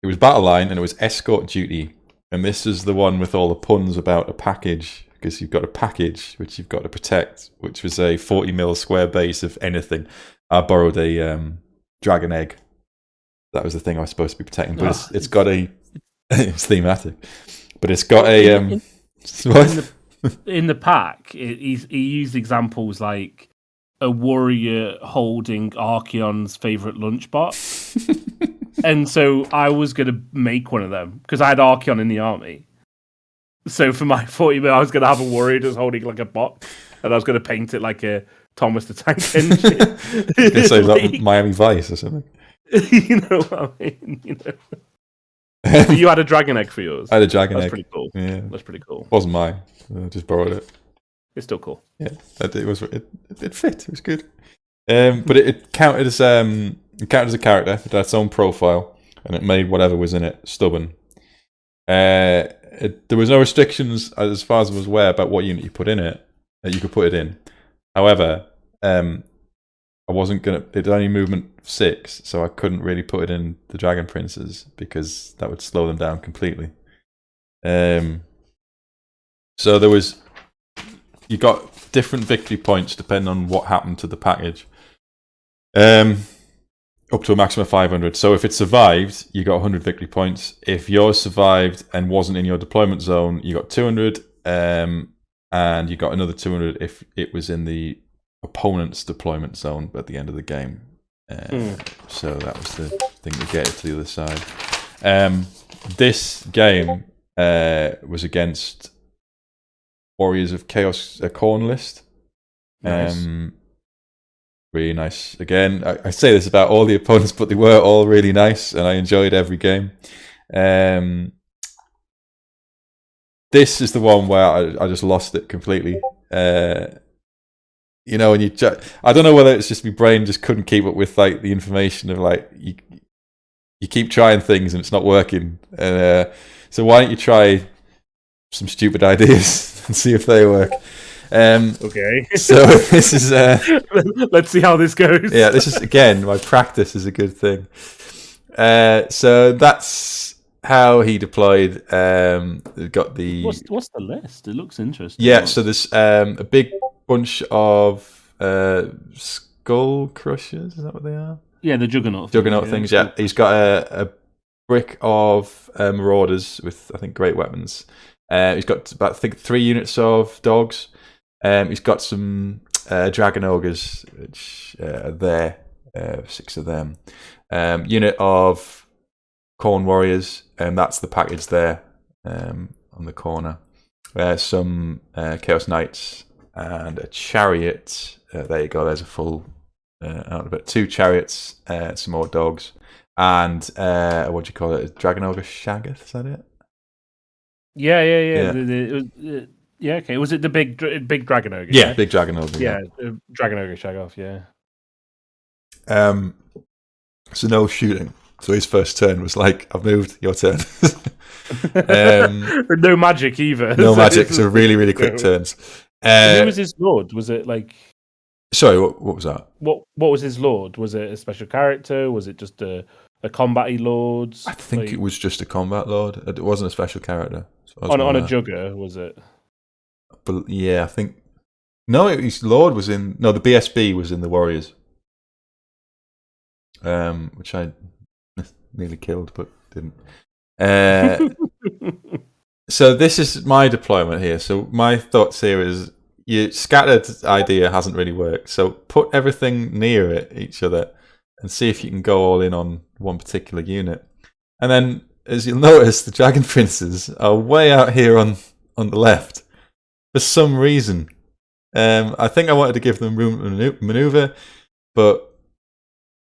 was Battle Line, and it was Escort Duty, and this is the one with all the puns about a package, because you've got a package which you've got to protect, which was a 40 square base of anything. I borrowed a dragon egg. That was the thing I was supposed to be protecting, but it's got a it's thematic, but it's got a in the pack. He used examples like a warrior holding Archeon's favorite lunchbot, and so I was going to make one of them because I had Archeon in the army. So for my 40 mil, I was going to have a warrior just holding like a box, and I was going to paint it like a Thomas the Tank Engine. It's like Miami Vice or something. You know what I mean? You know. So you had a dragon egg for yours. I had a dragon egg. That's pretty cool. Yeah, that's pretty cool. It wasn't mine. I just borrowed it. It's still cool. Yeah, it fit. It was good. But it counted as a character. It had its own profile, and it made whatever was in it stubborn. There was no restrictions as far as I was aware about what unit you put in it. You could put it in. However, I wasn't gonna. It's only movement 6, so I couldn't really put it in the Dragon Princes because that would slow them down completely. So there was. You got different victory points depending on what happened to the package. Up to a maximum of 500. So if it survived, you got 100 victory points. If yours survived and wasn't in your deployment zone, you got 200. And you got another 200 if it was in the opponent's deployment zone at the end of the game. So that was the thing to get it to the other side. This game was against Warriors of Chaos Corn list. Nice. Really nice. Again, I say this about all the opponents, but they were all really nice, and I enjoyed every game. This is the one where I just lost it completely. You know, when I don't know whether it's just my brain just couldn't keep up with like the information of like you keep trying things and it's not working. So why don't you try some stupid ideas and see if they work? Okay. So this is let's see how this goes. Yeah, this is again, my practice is a good thing. So that's how he deployed. Got the what's the list? It looks interesting. Yeah, so there's a big bunch of skull crushers. Is that what they are? Yeah, the juggernaut things. Yeah, he's got a brick of marauders with, I think, great weapons. He's got about, I think, 3 units of dogs. He's got some dragon ogres, which are there. 6 of them. Unit of Khorne Warriors, and that's the package there on the corner. Some Chaos Knights and a chariot. There you go. There's a full out of it. 2 chariots, some more dogs, and what do you call it? A Dragon Ogre Shaggoth. Is that it? Yeah. Yeah, okay. Was it the big Dragon Ogre? Yeah, big Dragon Ogre. Yeah, Dragon Ogre Shaggoth, yeah. So no shooting. So his first turn was like, I've moved, your turn. No magic either. No magic, so really, really quick turns. Who was his lord? Was it like... Sorry, what was that? What was his lord? Was it a special character? Was it just a combat-y lord? I think it was just a combat lord. It wasn't a special character. So on a jugger, was it? But yeah, I think... No, his lord was in... No, the BSB was in the Warriors. Which I nearly killed, but didn't. So this is my deployment here. So my thoughts here is your scattered idea hasn't really worked. So put everything near it, each other, and see if you can go all in on one particular unit. And then, as you'll notice, the Dragon Princes are way out here on the left for some reason. I think I wanted to give them room to maneuver, but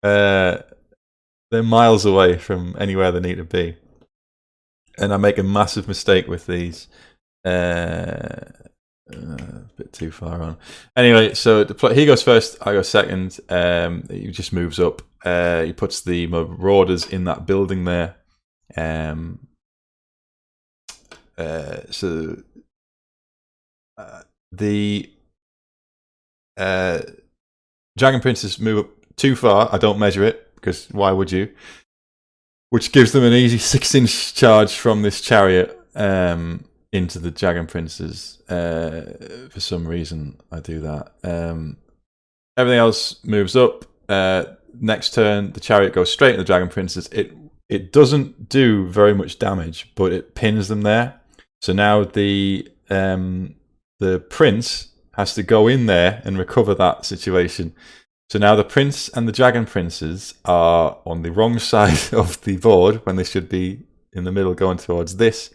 they're miles away from anywhere they need to be. And I make a massive mistake with these. A bit too far on. Anyway, so he goes first, I go second. He just moves up. He puts the Marauders in that building there. So the Dragon Princes move up too far. I don't measure it, because why would you? Which gives them an easy 6-inch charge from this chariot into the Dragon Princes. For some reason, I do that. Everything else moves up. Next turn, the chariot goes straight into the Dragon Princes. It doesn't do very much damage, but it pins them there. So now the prince has to go in there and recover that situation. So now the prince and the Dragon Princes are on the wrong side of the board when they should be in the middle going towards this.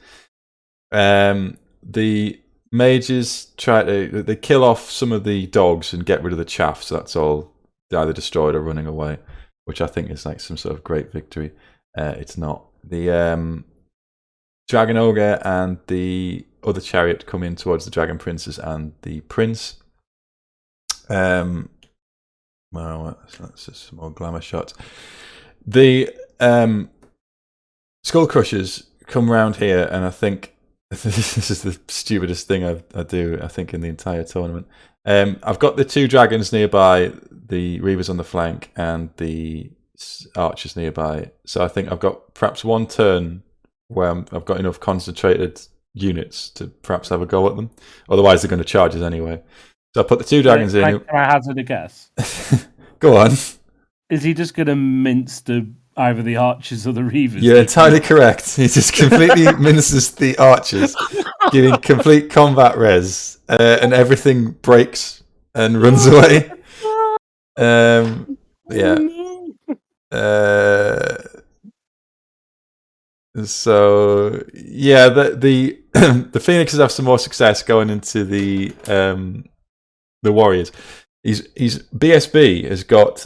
The mages they kill off some of the dogs and get rid of the chaff, so that's all either destroyed or running away, which I think is like some sort of great victory. It's not. The Dragon Ogre and the other chariot come in towards the Dragon Princes and the prince. Well, that's just some more glamour shots. The Skull Crushers come round here, and I think this is the stupidest thing I do, I think, in the entire tournament. I've got the 2 dragons nearby, the Reavers on the flank, and the archers nearby. So I think I've got perhaps one turn where I've got enough concentrated units to perhaps have a go at them. Otherwise, they're going to charge us anyway. So I put the 2 dragons in. Can I hazard a guess? Go on. Is he just going to mince either the archers or the Reavers? You're entirely correct. He just completely minces the archers, giving complete combat res, and everything breaks and runs away. Yeah. So yeah, the the Phoenixes have some more success going into the Warriors. He's BSB has got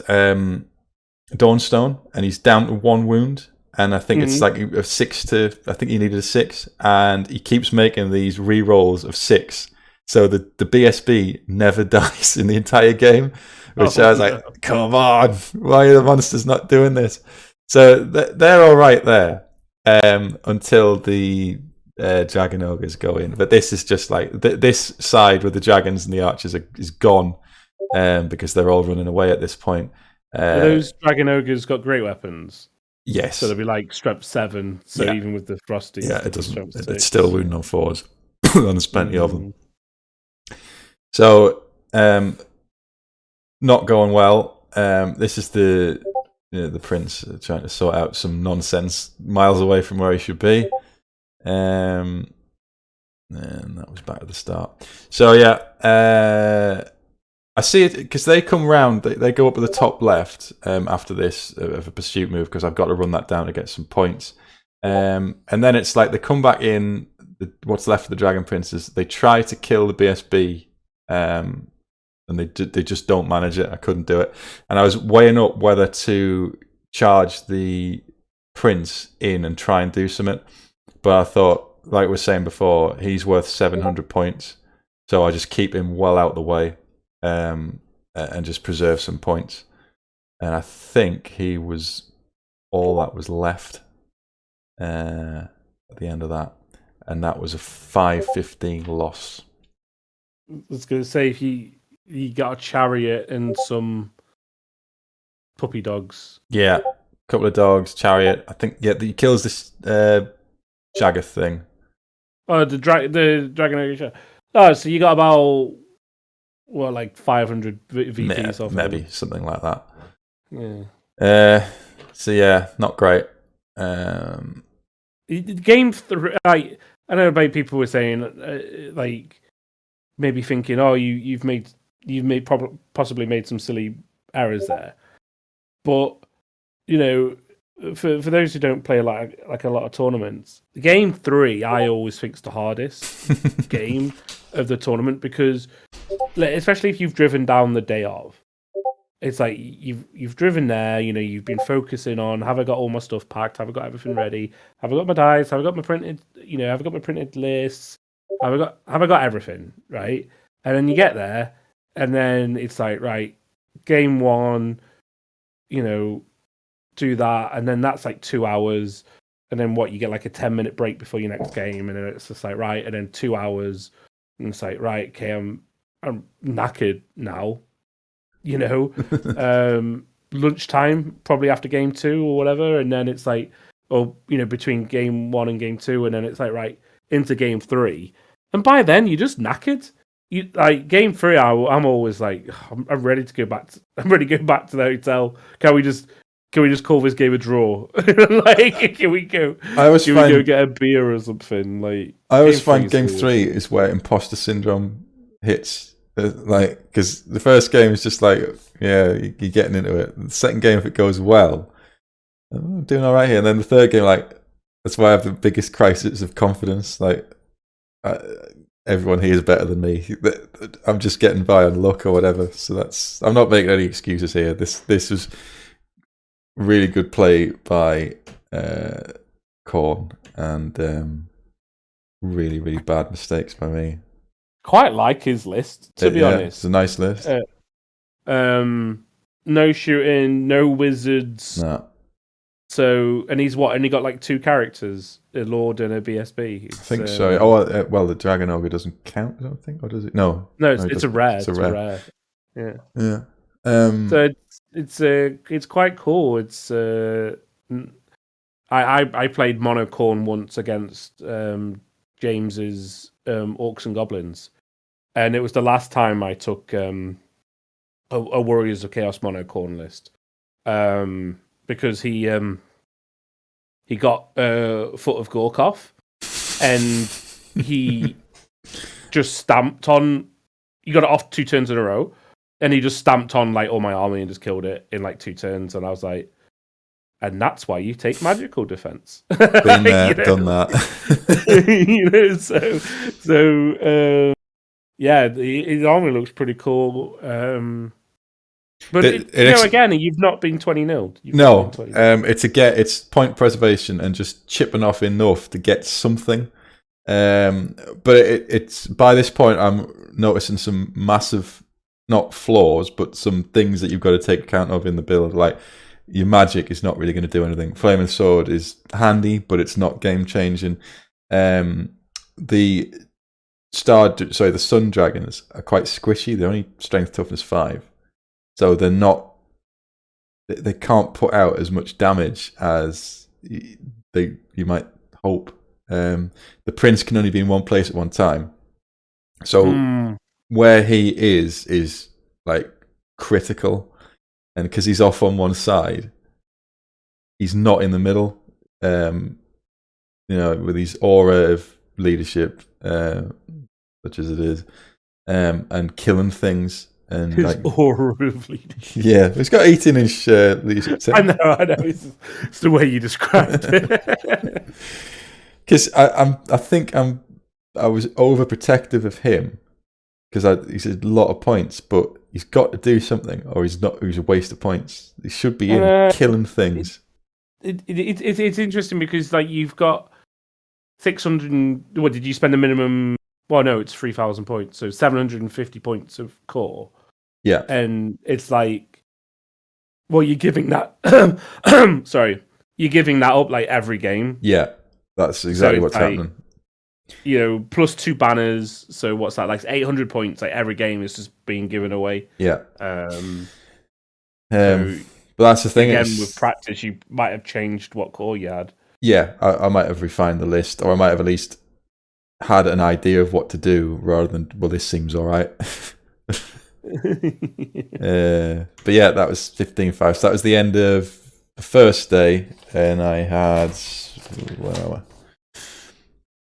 Dawnstone, and he's down to 1 wound, and I think it's like a 6 to. I think he needed a 6, and he keeps making these re-rolls of 6. So the BSB never dies in the entire game, which I was like, come on, why are the monsters not doing this? So they're all right there until the Dragon Ogres go in. But this is just like this side with the dragons and the archers is gone because they're all running away at this point. Those Dragon Ogres got great weapons. Yes. So they'll be like strep 7. So even with the frosty, it doesn't. It's still wounding on 4s. And there's plenty of them. So not going well. This is the prince trying to sort out some nonsense miles away from where he should be. And that was back at the start. So yeah, I see it because they come round. They go up at the top left after this of a pursuit move because I've got to run that down to get some points. And then it's like they come back in. What's left of the Dragon Princes? They try to kill the BSB, and they just don't manage it. I couldn't do it, and I was weighing up whether to charge the Prince in and try and do something. But I thought, like we were saying before, he's worth 700 points, so I just keep him well out the way. And just preserve some points. And I think he was all that was left at the end of that. And that was a 5-15 loss. I was going to say, if you got a chariot and some puppy dogs. Yeah, a couple of dogs, chariot. I think, he kills this Jagger thing. Oh, the dragon. Oh, so you got about... Well, like 500 VPs off. Maybe something like that. Yeah. So yeah, not great. Game 3. I know about people were saying like maybe thinking, oh, you've possibly made some silly errors there, but you know, for those who don't play like a lot of tournaments, Game 3 I always think's the hardest game of the tournament because, especially if you've driven down the day of, it's like you've driven there. You know, you've been focusing on: have I got all my stuff packed? Have I got everything ready? Have I got my dice? Have I got my printed? You know, have I got my printed lists? Have I got everything right? And then you get there, and then it's like, right, game 1, you know, do that, and then that's like 2 hours, and then you get like a 10-minute break before your next game, and then it's just like, right, and then 2 hours, and it's like, right, okay, I'm knackered now, you know. Lunchtime probably after game 2 or whatever, and then it's like, or you know, between game 1 and game 2, and then it's like, right, into game 3, and by then you're just knackered. You like game 3, I'm always like, I'm ready to go back. I'm ready to go back to the hotel. Can we just call this game a draw? Like, can we go? We go get a beer or something? Like, I always find game 3 is where imposter syndrome hits. Like, because the first game is just like, yeah, you're getting into it. The second game, if it goes well, I'm doing all right here. And then the third game, like, that's why I have the biggest crisis of confidence. Like, everyone here is better than me. I'm just getting by on luck or whatever. So I'm not making any excuses here. This was really good play by Korn, and really, really bad mistakes by me. Quite like his list, to be honest. It's a nice list. No shooting, no wizards. No. So, and he's what? Only got like 2 characters, a Lord and a BSB. I think so. Well, the Dragon Ogre doesn't count, I don't think. Or does it? No, it's a rare. It's a rare. Yeah. Yeah. So it's quite cool. It's I played Monocorn once against James's Orcs and Goblins, and it was the last time I took a Warriors of Chaos Monocorn list, because he got Foot of Gorkov, and he just stamped on. He got it off 2 turns in a row, and he just stamped on like all my army and just killed it in like 2 turns. And I was like, and that's why you take magical defense. Been there, done that. You know, so yeah, his army looks pretty cool. But again, you've not been 20-0. No, it's point preservation and just chipping off enough to get something. But it's by this point I'm noticing some massive, not flaws, but some things that you've got to take account of in the build. Like, your magic is not really going to do anything. Flaming Sword is handy, but it's not game changing. The Sun Dragons are quite squishy. They're only strength toughness 5. So they're not. They can't put out as much damage as you might hope. The Prince can only be in one place at one time. So where he is like critical, and because he's off on one side, he's not in the middle. You know, with his aura of leadership, such as it is, and killing things. And his aura of leadership. Yeah, he's got 18-inch leadership. I know. It's the way you described it. Because I think I was overprotective of him because he's a lot of points, but he's got to do something, or he's not. He's a waste of points. He should be in killing things. It's interesting because like you've got 600. What did you spend a minimum? Well, no, it's 3,000 points, so 750 points of core. Yeah, and it's like, well, you're giving that. Sorry, you're giving that up like every game. Yeah, that's exactly what's happening. You know, plus 2 banners. So what's that? Like 800 points. Like every game is just being given away. Yeah. So but that's the thing. Again, with practice, you might have changed what core you had. Yeah, I might have refined the list, or I might have at least had an idea of what to do rather than, well, this seems all right. But yeah, that was 15-5. So that was the end of the first day, and I had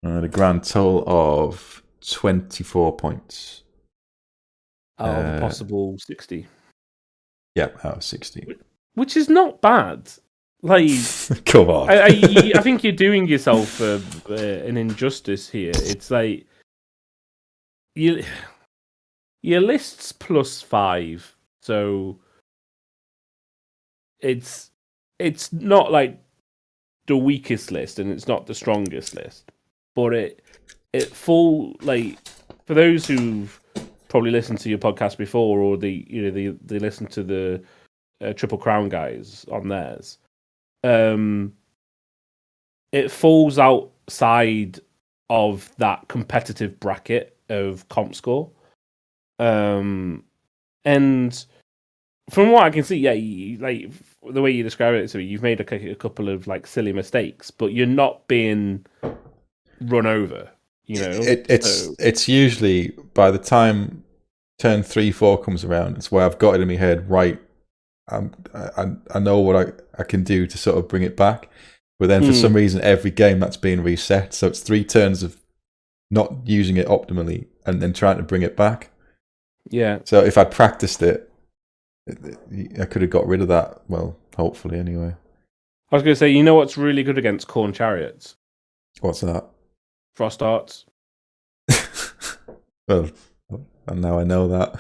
a grand total of 24 points. Out of a possible 60. Yeah, out of 60. Which is not bad. Like, come on. I think you're doing yourself an injustice here. It's like your list's +5, so it's not like the weakest list and it's not the strongest list, but it like, for those who've probably listened to your podcast before, or they listen to the Triple Crown guys on theirs. It falls outside of that competitive bracket of comp score. And from what I can see, like the way you describe it, so you've made a couple of like silly mistakes, but you're not being run over. You know, it's usually by the time turn 3-4 comes around, it's where I've got it in my head. Right, I know what I can do to sort of bring it back, but then for some reason every game that's being reset, so it's 3 turns of not using it optimally and then trying to bring it back. Yeah. So if I'd practiced it, I could have got rid of that. Well, hopefully anyway. I was going to say, you know what's really good against Khorne Chariots? What's that? Frost Arts. Well, and now I know that.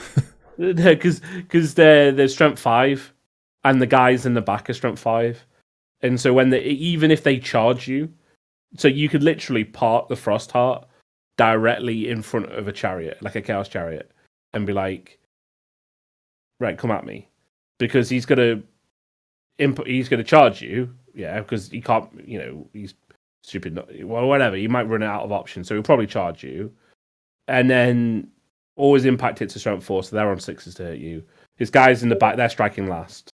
Because they're strength 5, and the guys in the back are strength 5, and so even if they charge you, so you could literally park the Frost Heart directly in front of a chariot, like a Chaos Chariot, and be like, right, come at me, because he's gonna charge you, yeah, because he can't, he's stupid, well, whatever, he might run out of options, so he'll probably charge you, and then always impact hits to strength 4, so they're on 6s to hit you. His guys in the back, they're striking last.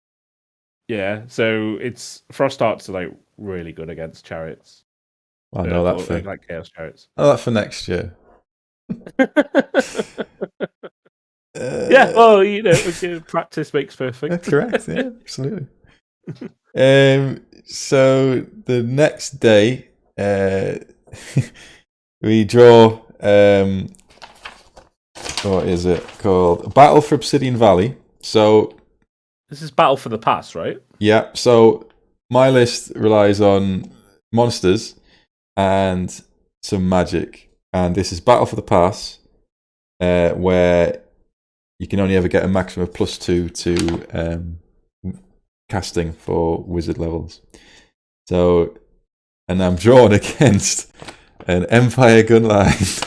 Yeah, so it's Frost Arts are like really good against chariots. I know that for like Chaos Chariots. I know that for next year. Yeah, well, practice makes perfect. Correct. Yeah, absolutely. So the next day, we draw. What is it called? Battle for Obsidian Valley. So this is Battle for the Pass, right? Yeah. So my list relies on monsters and some magic, and this is Battle for the Pass, where you can only ever get a maximum of +2 to casting for wizard levels. So, and I'm drawn against an Empire Gunline.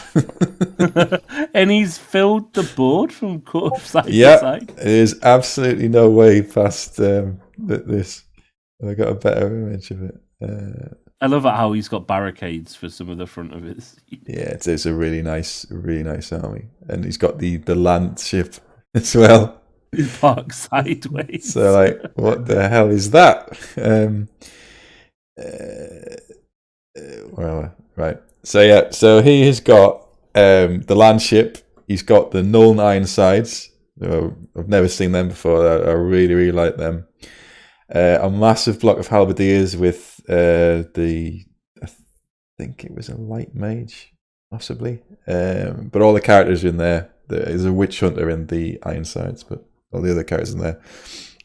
And he's filled the board from side to side. There's absolutely no way past this. I got a better image of it. I love how he's got barricades for some of the front of his. Yeah, it's a really nice army, and he's got the land ship as well. He parks sideways. So, like, what the hell is that? Well, right. So yeah, so he has got the land ship. He's got the Null Iron Sides. I've never seen them before. I really, really like them. A massive block of halberdiers with I think it was a light mage, possibly. But all the characters are in there. there's a witch hunter in the Ironsides, but all the other characters in there.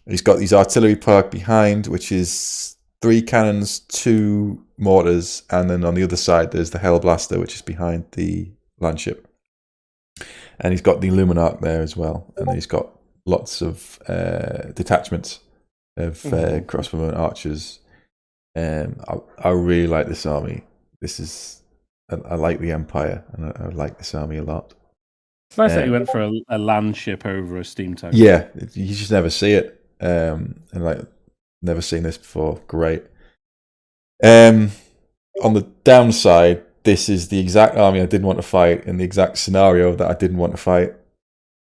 He's got these artillery park behind, which is 3 cannons, 2 mortars, and then on the other side there's the Hellblaster, which is behind the landship. And he's got the Illuminarch there as well, and he's got lots of detachments of crossbowmen archers. I really like this army. I like the Empire, and I like this army a lot. It's nice that you went for a land ship over a steam tank. Yeah, you just never see it. And like, never seen this before. Great. On the downside, this is the exact army I didn't want to fight in the exact scenario that I didn't want to fight.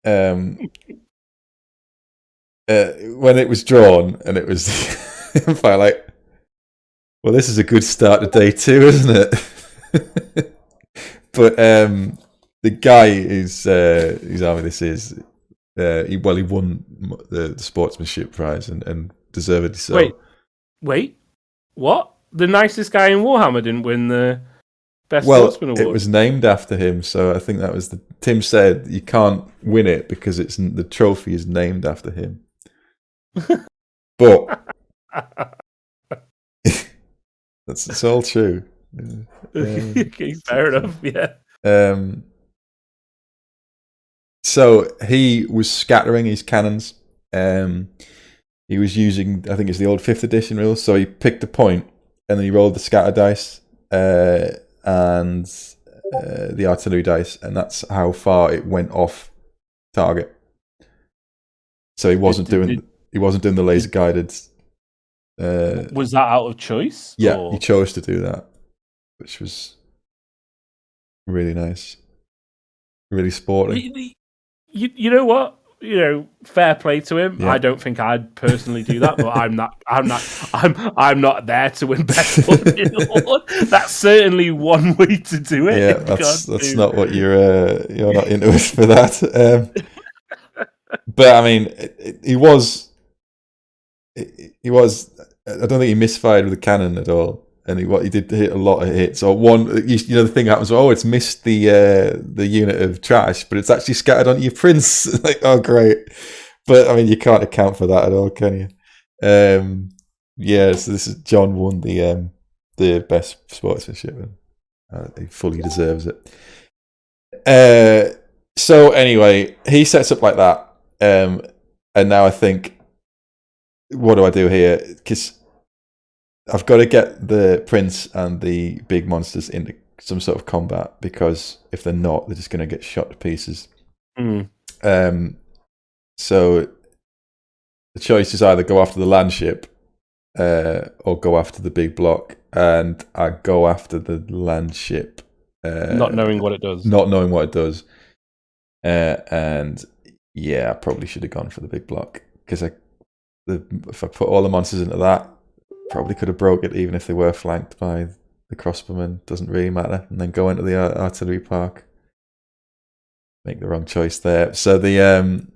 When it was drawn, and it was like, well, this is a good start to day 2, isn't it? But the guy whose army this is, he won the sportsmanship prize and deservedly so. Wait, what? The nicest guy in Warhammer didn't win the best sportsman award? It was named after him, so I think that was Tim said you can't win it because the trophy is named after him. But it's all true. Fair enough, yeah. So he was scattering his cannons. He was using, I think it's the old 5th edition rules. So he picked a point, and then he rolled the scatter dice and the artillery dice, and that's how far it went off target. So he wasn't doing the laser guided. Was that out of choice? Yeah, or? He chose to do that, which was really nice, really sporting. You know what? Fair play to him. Yeah. I don't think I'd personally do that, but I'm not there to win best award. That's certainly one way to do it. Yeah, that's not what you're not into it for that. But I mean, he was. I don't think he misfired with the cannon at all, and he did hit a lot of hits. Or the thing happens. Oh, it's missed the unit of trash, but it's actually scattered onto your prince. Like, oh, great! But I mean, you can't account for that at all, can you? So this is John won the best sportsmanship, and he fully deserves it. So anyway, he sets up like that, and now I think, what do I do here? Because I've got to get the prince and the big monsters into some sort of combat, because if they're not, they're just going to get shot to pieces. So the choice is either go after the land ship or go after the big block, and I go after the land ship. Not knowing what it does. And yeah, I probably should have gone for the big block, because if I put all the monsters into that, probably could have broke it even if they were flanked by the crossbowmen. Doesn't really matter. And then go into the artillery park. Make the wrong choice there. So the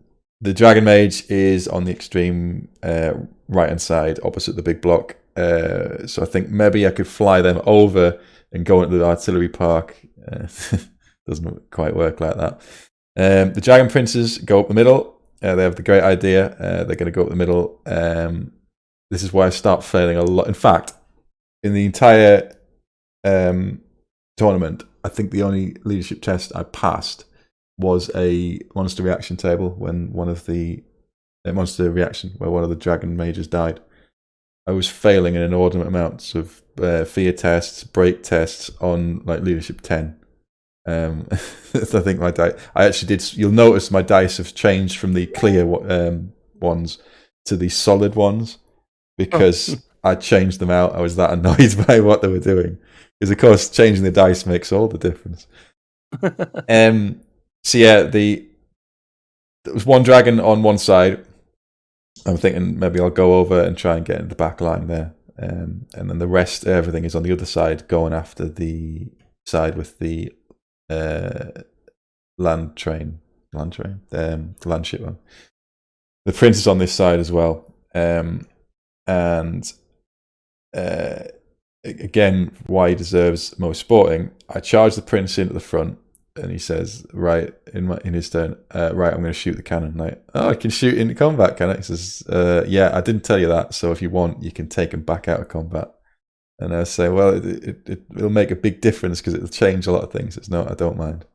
Dragon Mage is on the extreme right hand side, opposite the big block. So I think maybe I could fly them over and go into the artillery park. Doesn't quite work like that. The Dragon Princes go up the middle. They have the great idea. They're going to go up the middle. This is why I start failing a lot. In fact, in the entire tournament, I think the only leadership test I passed was a monster reaction table when one of the where one of the Dragon Mages died. I was failing in inordinate amounts of fear tests, break tests on like leadership 10. I think my dice. I actually did. You'll notice my dice have changed from the clear ones to the solid ones, because I changed them out. I was that annoyed by what they were doing. Because of course, changing the dice makes all the difference. So yeah, there was one dragon on one side. I'm thinking maybe I'll go over and try and get in the back line there, and then the rest, everything is on the other side, going after the side with the land the land ship one. The prince is on this side as well, and again, why he deserves most sporting. I charge the prince into the front, and he says, right, in his turn, right, I'm going to shoot the cannon. Like, oh, I can shoot into combat, can I? He says, yeah, I didn't tell you that, so if you want, you can take him back out of combat. And I say, well, it'll make a big difference because it'll change a lot of things. It's no, I don't mind.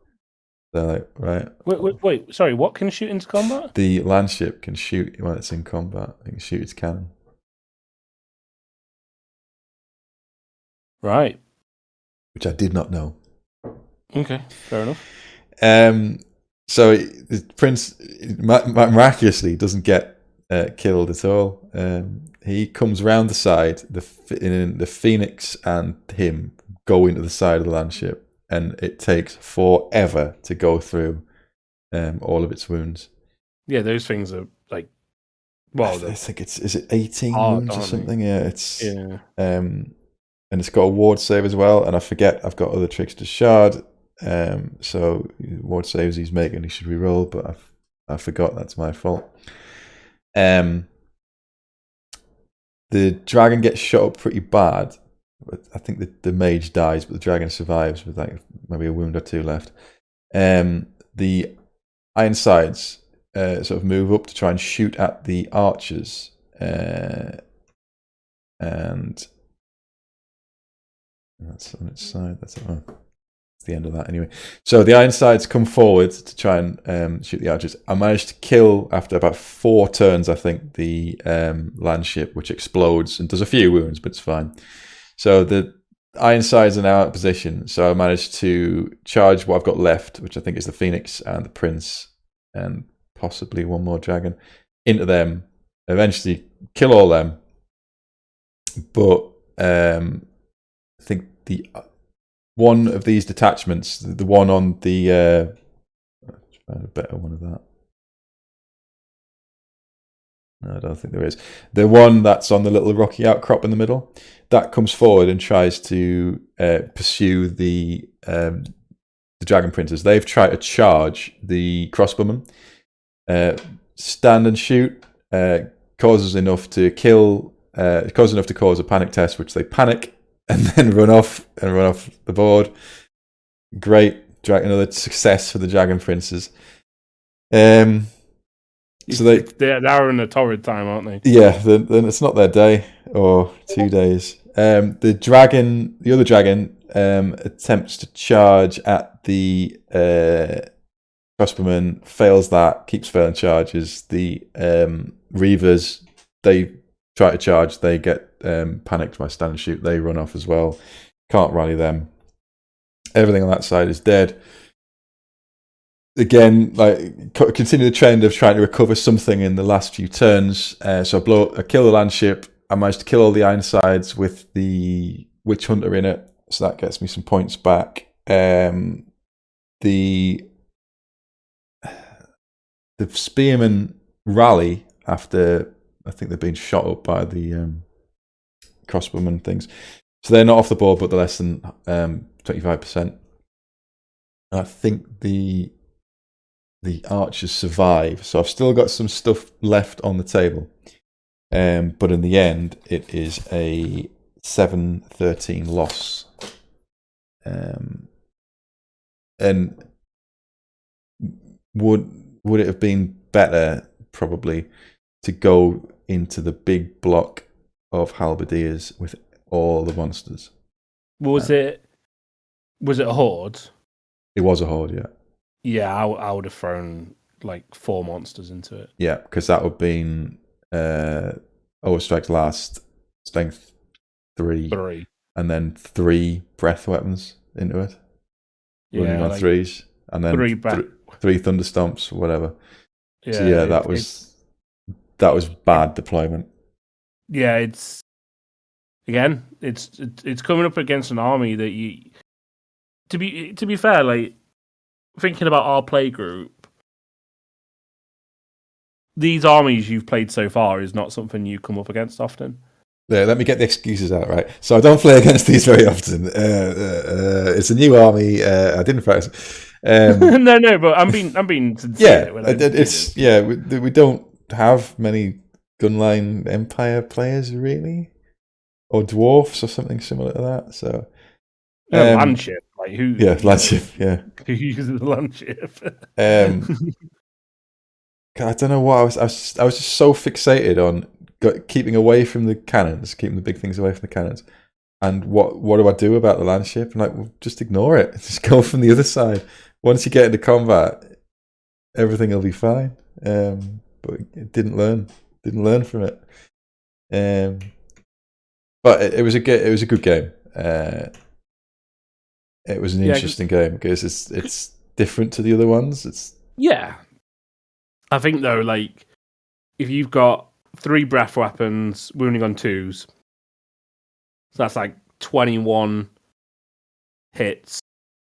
They're like, right. Wait, sorry, what can shoot into combat? The land ship can shoot when it's in combat. It can shoot its cannon. Right. Which I did not know. Okay, fair enough. So the prince miraculously doesn't get killed at all. He comes round the side. The Phoenix and him go into the side of the land ship, and it takes forever to go through all of its wounds. Yeah, those things are like, well, I think is it 18 hard, wounds or something? They? Yeah, it's and it's got a ward save as well. And I forget I've got other tricks to shard. So ward saves he's making, he should re-roll, but I forgot. That's my fault. The dragon gets shot up pretty bad. But I think the mage dies, but the dragon survives with like maybe a wound or two left. The Ironsides sort of move up to try and shoot at the archers, and that's on its side. That's the end of that anyway. So the Ironsides come forward to try and shoot the archers. I managed to kill, after about 4 turns, I think, the land ship, which explodes and does a few wounds, but it's fine. So the Ironsides are now out of position. So I managed to charge what I've got left, which I think is the Phoenix and the Prince and possibly one more dragon, into them. Eventually kill all them. But I think the one of these detachments, the one on the let's find a better one of that. No, I don't think there is. The one that's on the little rocky outcrop in the middle, that comes forward and tries to pursue the dragon princes. They've tried to charge the crossbowmen. Stand and shoot causes enough to kill. Causes enough to cause a panic test, which they panic and then run off the board. Great, another success for the dragon princes. So they're in a torrid time, aren't they? Yeah, then it's not their day or 2 days. The other dragon, attempts to charge at the crossbowmen, fails that, keeps failing charges. The Reavers, they try to charge, they get panicked by stand and shoot, they run off as well. Can't rally them. Everything on that side is dead. Again, like continue the trend of trying to recover something in the last few turns. So I kill the land ship. I managed to kill all the Ironsides with the Witch Hunter in it, so that gets me some points back. The Spearmen rally after I think they've been shot up by the crossbowmen things, so they're not off the board, but they're less than 25%. I think the archers survive, so I've still got some stuff left on the table. But in the end, it is a 7-13 loss. And would it have been better, probably, to go into the big block of halberdiers with all the monsters? Was it a horde? It was a horde, yeah. Yeah, I would have thrown like 4 monsters into it. Yeah, because that would have been Overstrike last, strength 3, and then 3 breath weapons into it. Running on like 3s, and then 3 thunderstomps, whatever. Yeah, so yeah, that was bad deployment. Yeah, it's coming up against an army that you. To be fair, like thinking about our play group, these armies you've played so far is not something you come up against often. Yeah, let me get the excuses out, right? So I don't play against these very often. It's a new army. I didn't practice. No, but I'm being sincere. Yeah, we don't have many Gunline Empire players really, or dwarfs or something similar to that. So landship, Like who? Yeah, landship. Yeah. Who uses the landship? I don't know what I was just so fixated on keeping away from the cannons, keeping the big things away from the cannons. And what do I do about the landship? I'm like, well, just ignore it. Just go from the other side. Once you get into combat, everything will be fine. But it didn't learn from it. But it was a good game. It was an interesting game because it's different to the other ones. I think though, like if you've got 3 breath weapons, wounding on 2s, so that's like 21 hits,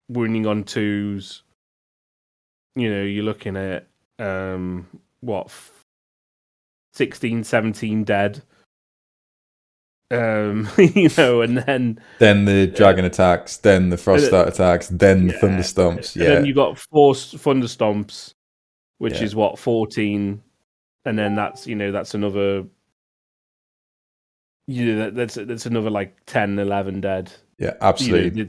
wounding on 2s. You're looking at 16, 17 dead. And then the dragon attacks, then the frost start attacks, then the thunderstomps. And then you got 4 thunderstomps, which is 14, and then that's another. That's another like 10, 11 dead. Yeah, absolutely.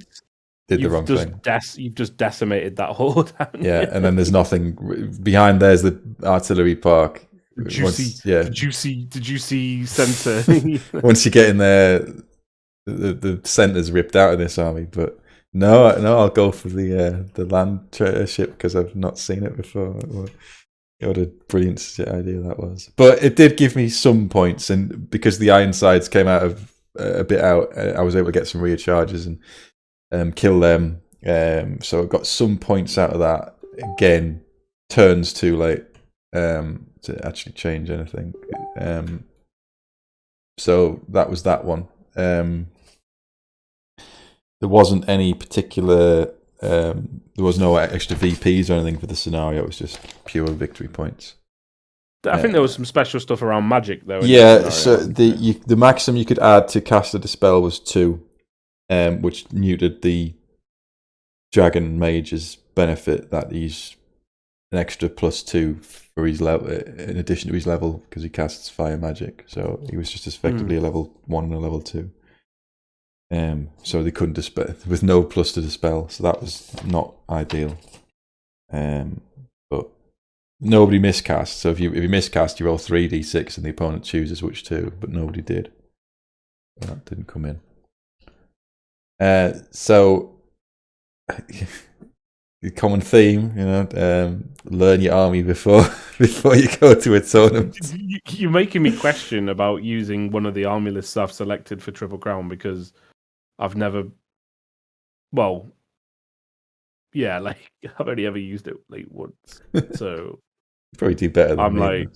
Did the wrong thing. You've just decimated that horde. And then there's nothing behind. There's the artillery park. The juicy center. Once you get in there, the center's ripped out of this army. But no, I'll go for the land ship because I've not seen it before. What a brilliant idea that was. But it did give me some points, and because the Ironsides came out of a bit out, I was able to get some rear charges and kill them. So I got some points out of that. Again, turns too late to actually change anything. So that was that one. There wasn't any particular. There was no extra VPs or anything for the scenario. It was just pure victory points. I think there was some special stuff around magic though. Yeah, so the maximum you could add to cast a dispel was 2, which neutered the dragon mage's benefit that he's an extra +2 for his level in addition to his level because he casts fire magic. So he was just effectively a level 1 and a level 2. So they couldn't dispel with no plus to dispel, so that was not ideal. But nobody miscast. So if you miscast, you roll 3d6 and the opponent chooses which 2, but nobody did. That didn't come in. So the common theme, learn your army before you go to a tournament. You're making me question about using one of the army lists I've selected for Triple Crown because I've never. Well, yeah, like I've only ever used it like once, so you probably do better than I'm me. like,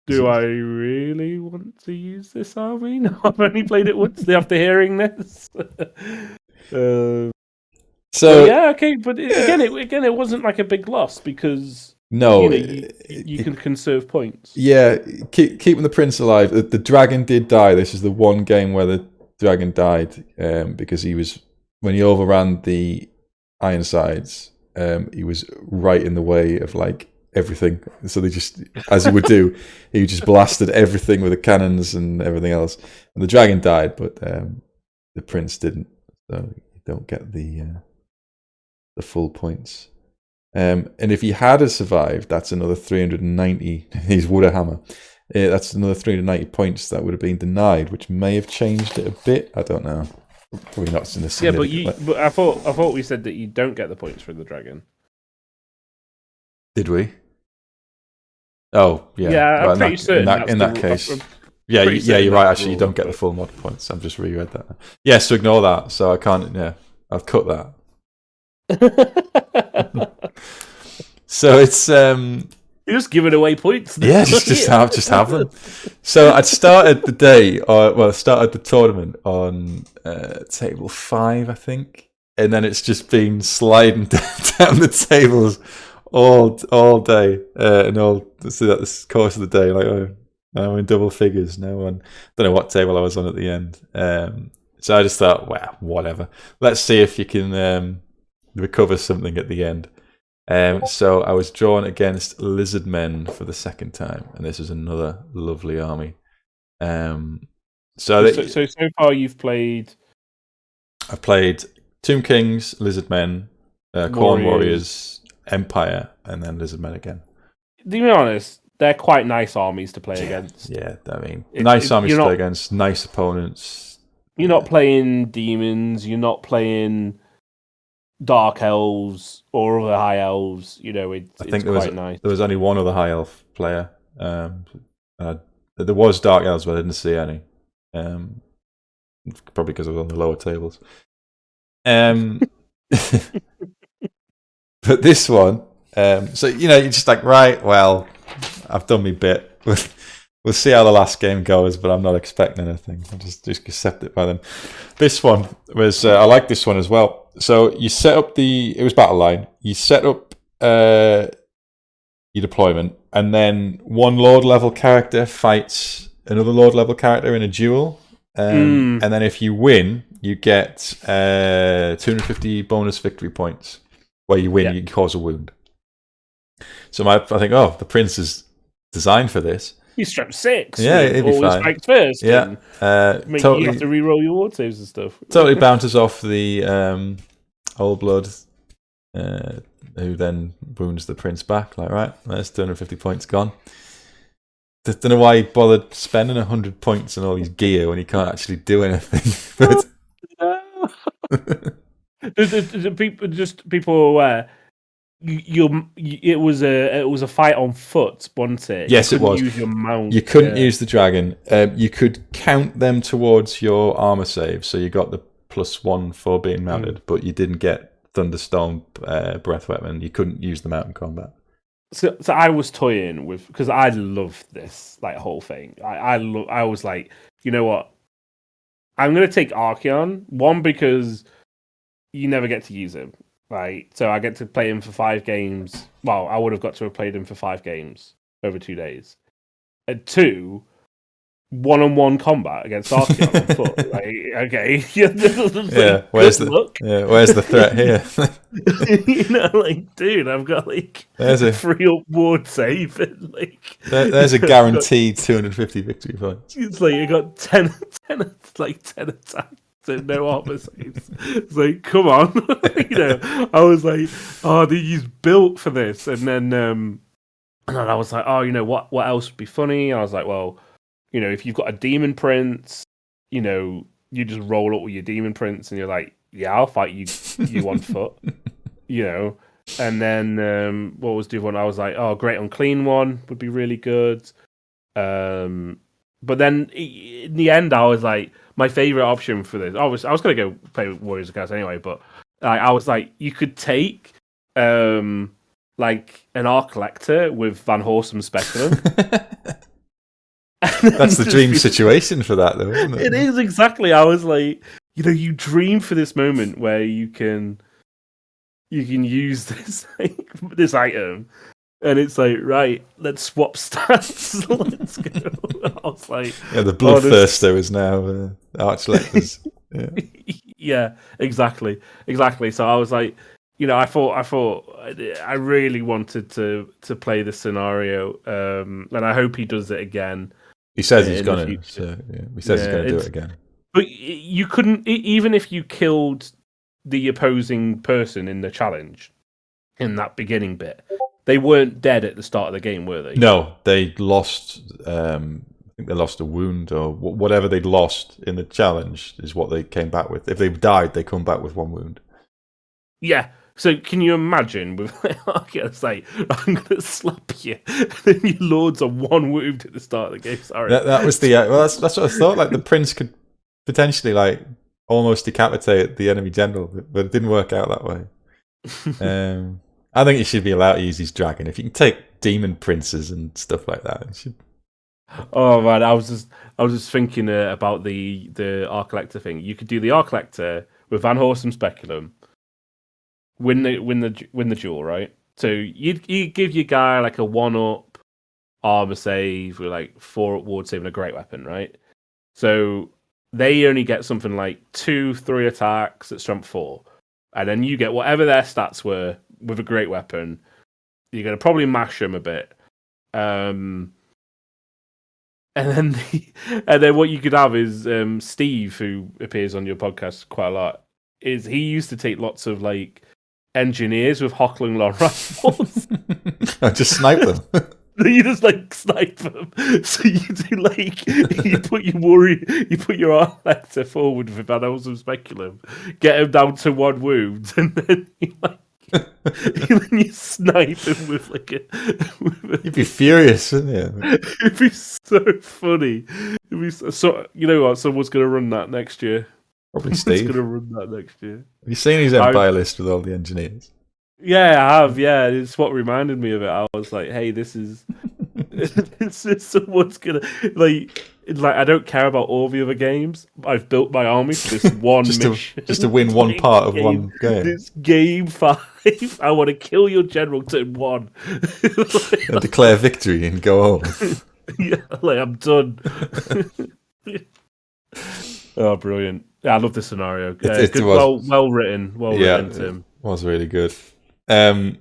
do I really want to use this army? No, I've only played it once after hearing this. So yeah, okay, but again, it wasn't like a big loss because you can conserve points. Yeah, keeping the prince alive. The dragon did die. This is the one game where the dragon died because when he overran the Ironsides, he was right in the way of like everything. So they just, as he would do, he just blasted everything with the cannons and everything else. And the dragon died, but the prince didn't. So you don't get the full points. And if he had survived, that's another 390. He's Woodhammer. That's another 390 points that would have been denied, which may have changed it a bit. I don't know. Probably not in the but I thought we said that you don't get the points for the dragon. Did we? Oh, yeah. Yeah, I'm pretty certain. In that case. Yeah, you're right. Actually, you don't get the full mod points. I've just reread that. Yeah, so ignore that. So I can't. Yeah, I've cut that. So it's you're just giving away points. Yeah, just have them. So I started the day, started the tournament on table 5, I think, and then it's just been sliding down the tables all day and all so that the course of the day. Like I'm in double figures now. Don't know what table I was on at the end. So I just thought, well, whatever. Let's see if you can recover something at the end. So I was drawn against Lizardmen for the second time, and this is another lovely army. So far you've played. I've played Tomb Kings, Lizardmen, Corn Warriors, Empire, and then Lizardmen again. To be honest, they're quite nice armies to play against. Yeah, I mean, nice armies to play against, nice opponents. You're not playing demons. You're not playing dark elves or other high elves. I think it's quite nice. There was only one other high elf player. There was dark elves, but I didn't see any. Probably because I was on the lower tables. But this one, so you're just like, right, well, I've done my bit. We'll see how the last game goes, but I'm not expecting anything. I'll just accept it by then. This one was, I like this one as well. So you set up it was battle line. You set up your deployment, and then one Lord level character fights another Lord level character in a duel. And then if you win, you get 250 bonus victory points. Where you win, you cause a wound. So I think, the prince is designed for this. He's strapped 6. Yeah, it'd be fine. Always strikes first. Yeah, totally, you have to reroll your ward saves and stuff. Totally bounces off the old blood, who then wounds the prince back. Like, right, there's 250 points gone. Don't know why he bothered spending 100 points on all his gear when he can't actually do anything. People are aware. It was a fight on foot, wasn't it? Yes, it was. Use your mount. You couldn't use the dragon. You could count them towards your armor save, so you got the +1 for being mounted, but you didn't get Thunderstone breath weapon. You couldn't use them out in combat. So I was toying with, because I love this whole thing. I was like, you know what? I'm gonna take Archeon. One, because you never get to use him. Right, so I get to play him for 5 games. Well, I would have got to have played him for 5 games over 2 days. And 2, one-on-one combat against Archeon on foot. Like, okay, where's the threat here? Dude, I've got there's a 3 ward save. And, there's a guaranteed 250 victory points. It's like you got 10 attacks. So no armor saves. It's like, come on. I was like, he's built for this. And then I was like, what else would be funny? I was like, well, if you've got a demon prince, you just roll up with your demon prince and you're like, yeah, I'll fight you on foot. And then what was the other one? I was like, great unclean one would be really good. But then in the end, I was like, my favorite option for this, I was going to go play Warriors of Chaos anyway, but I was like, you could take an Arc Collector with Van Horsem's Speculum. That's the dream situation for that, though, isn't it? It is, exactly. I was like, you dream for this moment where you can use this this item. And it's like, right, let's swap stats. Let's go. I was like, the Bloodthirster is now Arch Lectors. Yeah, exactly. So I was like, I thought I really wanted to play this scenario, and I hope he does it again. He says he's gonna. So, he says he's gonna do it again. But you couldn't, even if you killed the opposing person in the challenge, in that beginning bit. They weren't dead at the start of the game, were they? No, they lost. I think they lost a wound or whatever they'd lost in the challenge is what they came back with. If they died, they come back with 1 wound. Yeah. So can you imagine with it's like, I'm going to slap you, and then your lords are 1 wound at the start of the game. Sorry. That was the that's what I thought. Like the prince could potentially almost decapitate the enemy general, but it didn't work out that way. I think he should be allowed to use his dragon. If you can take demon princes and stuff like that, it should. Oh man, I was just thinking about the Arc Collector thing. You could do the Arc Collector with Van Horsem Speculum, win the duel, right? So you give your guy a 1-up armor save with 4 ward save and a great weapon, right? So they only get something 2-3 attacks at strength 4, and then you get whatever their stats were. With a great weapon, you're going to probably mash them a bit, and then what you could have is Steve, who appears on your podcast quite a lot. is he used to take lots of like engineers with Hockling long rifles. I just snipe them. You just like snipe them. So you do like you put your Arlector forward with Van of Speculum, get him down to 1 wound, and then you like then you snipe him with like You'd be furious, wouldn't you? It'd be so funny. It'd be so you know what? Someone's gonna run that next year. Probably Someone's Steve. gonna run that next year. Have you seen his Empire list with all the engineers? Yeah, I have. Yeah, it's what reminded me of it. I was like, "Hey, this is someone's gonna like." I don't care about all the other games. I've built my army for this one mission, just to win one part of one game. This game 5, I want to kill your general turn 1 and declare victory and go home. Yeah, like I'm done. Oh, brilliant! Yeah, I love this scenario. It good, was well written, written, Tim. It was really good. But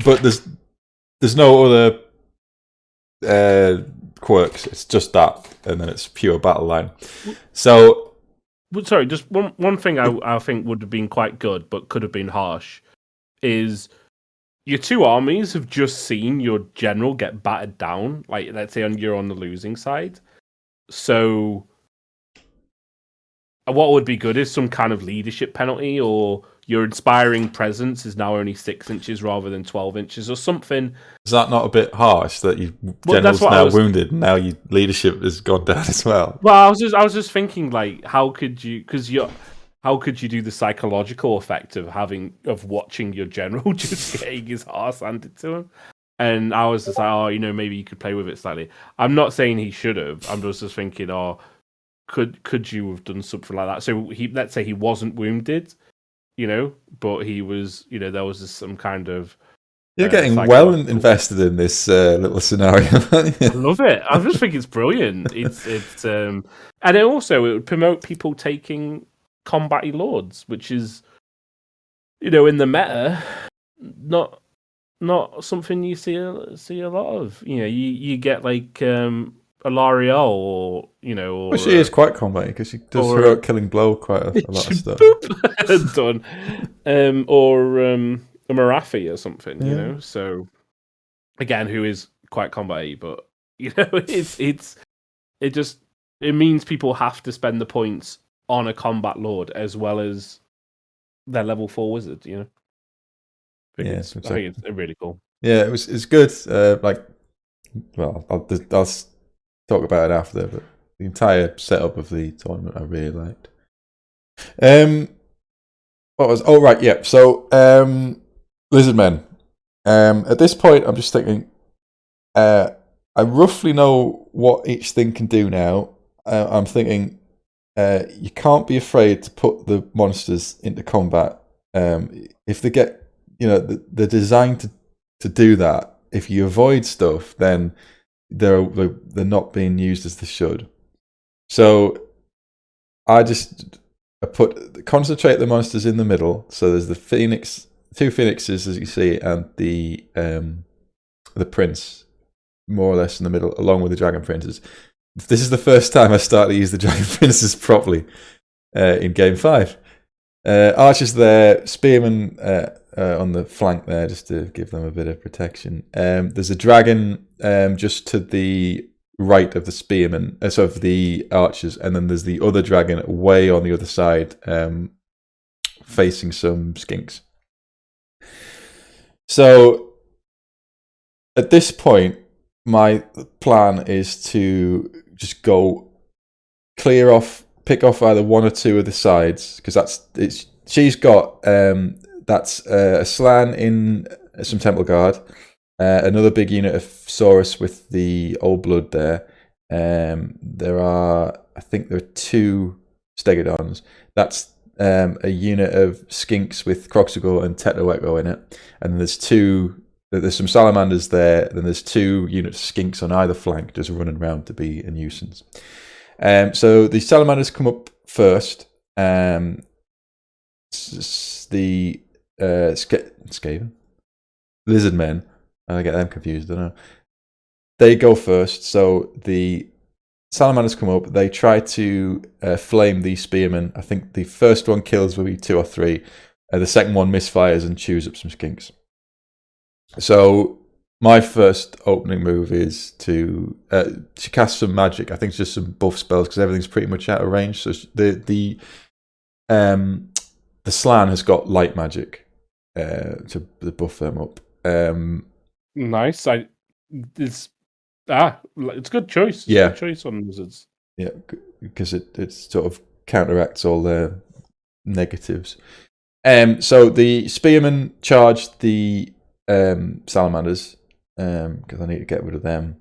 there's no other quirks. It's just that, and then it's pure battle line. So, sorry, just one thing I think would have been quite good, but could have been harsh, is your 2 armies have just seen your general get battered down. Like, let's say you're on the losing side. So, what would be good is some kind of leadership penalty, or your inspiring presence is now only 6 inches rather than 12 inches, or something. Is that not a bit harsh that your general's now wounded and now your leadership has gone down as well? Well, I was just thinking, like, how could you do the psychological effect of watching your general just getting his arse handed to him? And I was just like, maybe you could play with it slightly. I'm not saying he should have. I'm just thinking, could you have done something like that? So let's say he wasn't wounded, but he was, there was some kind of. You're getting well invested in this little scenario. I love it. I just think it's brilliant. It's and then also it would promote people taking combat lords, which is, in the meta, not something you see a lot of. You get like a L'Oreal, or well, she is quite combat because she does throw out killing blow quite a lot of stuff. Done. Or a Marathi or something, So again, who is quite combat-y, but it means people have to spend the points on a combat lord as well as their level 4 wizard. I think it's really cool. Yeah, it's good. I'll talk about it after, but the entire setup of the tournament I really liked. So Lizardmen. At this point, I'm just thinking. I roughly know what each thing can do now. I'm thinking you can't be afraid to put the monsters into combat. If they get, they're designed to do that. If you avoid stuff, then they're not being used as they should. So I concentrate the monsters in the middle. So there's the phoenix, 2 phoenixes as you see, and the prince, more or less in the middle, along with the dragon princes. This is the first time I started to use the dragon princes properly in game 5. Archers there, spearmen on the flank there, just to give them a bit of protection. There's a dragon just to the right of the spearmen, of the archers, and then there's the other dragon way on the other side, facing some skinks. So at this point, my plan is to just go pick off either 1 or 2 of the sides, because she's got that's a Slan in some Temple Guard, another big unit of Saurus with the Old Blood there. There are 2 Stegodons. That's a unit of Skinks with Kroxigor and Tetrarcho in it, and there's some Salamanders there. Then there's 2 units of Skinks on either flank, just running around to be a nuisance. So the Salamanders come up first. The Skaven? Lizardmen. I get them confused, don't know. They go first. So the salamanders come up. They try to flame the spearmen. I think the first one kills maybe 2 or 3. The second one misfires and chews up some skinks. So my first opening move is to cast some magic. I think it's just some buff spells because everything's pretty much out of range. So the Slan has got light magic to buff them up. Nice. It's a good choice. It's a good choice on wizards. Yeah, because it sort of counteracts all their negatives. So the spearmen charge the salamanders because I need to get rid of them,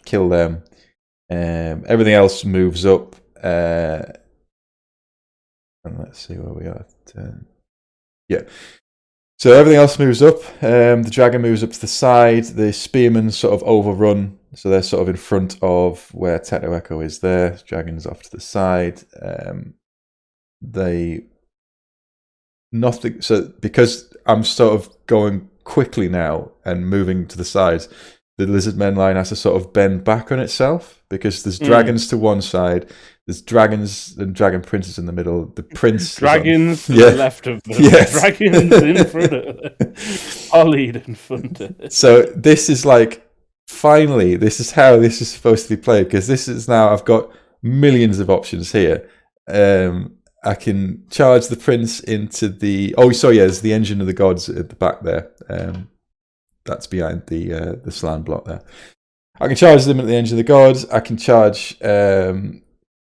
kill them. Everything else moves up. And let's see where we are. Yeah. So everything else moves up. The dragon moves up to the side. The spearmen sort of overrun. So they're sort of in front of where Teto Echo is there. The dragon's off to the side. So because I'm sort of going quickly now and moving to the sides, the Lizardmen line has to sort of bend back on itself because there's dragons to one side, there's dragons and dragon princes in the middle. The prince dragons to the left of them, dragons in front of them, Ollied in front of them. So this is like, finally, this is how this is supposed to be played because this is now, I've got millions of options here. I can charge the prince into the... Oh, so yeah, there's the engine of the gods at the back there. That's behind the Slan block there. I can charge them at the engine of the gods. I can charge I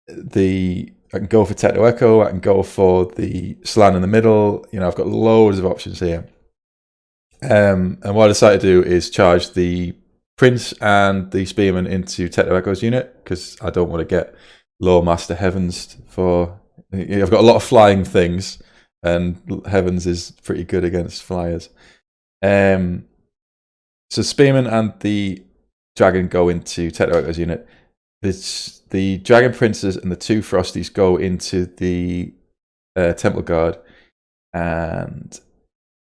can go for Teto Echo. I can go for the Slan in the middle. You know, I've got loads of options here. And what I decided to do is charge the prince and the spearman into Teto Echo's unit because I don't want to get Lore Master Heavens for... I've got a lot of flying things, and Heavens is pretty good against flyers. So Spearman and the Dragon go into Teto Echo's unit. The Dragon Princes and the 2 Frosties go into the Temple Guard, and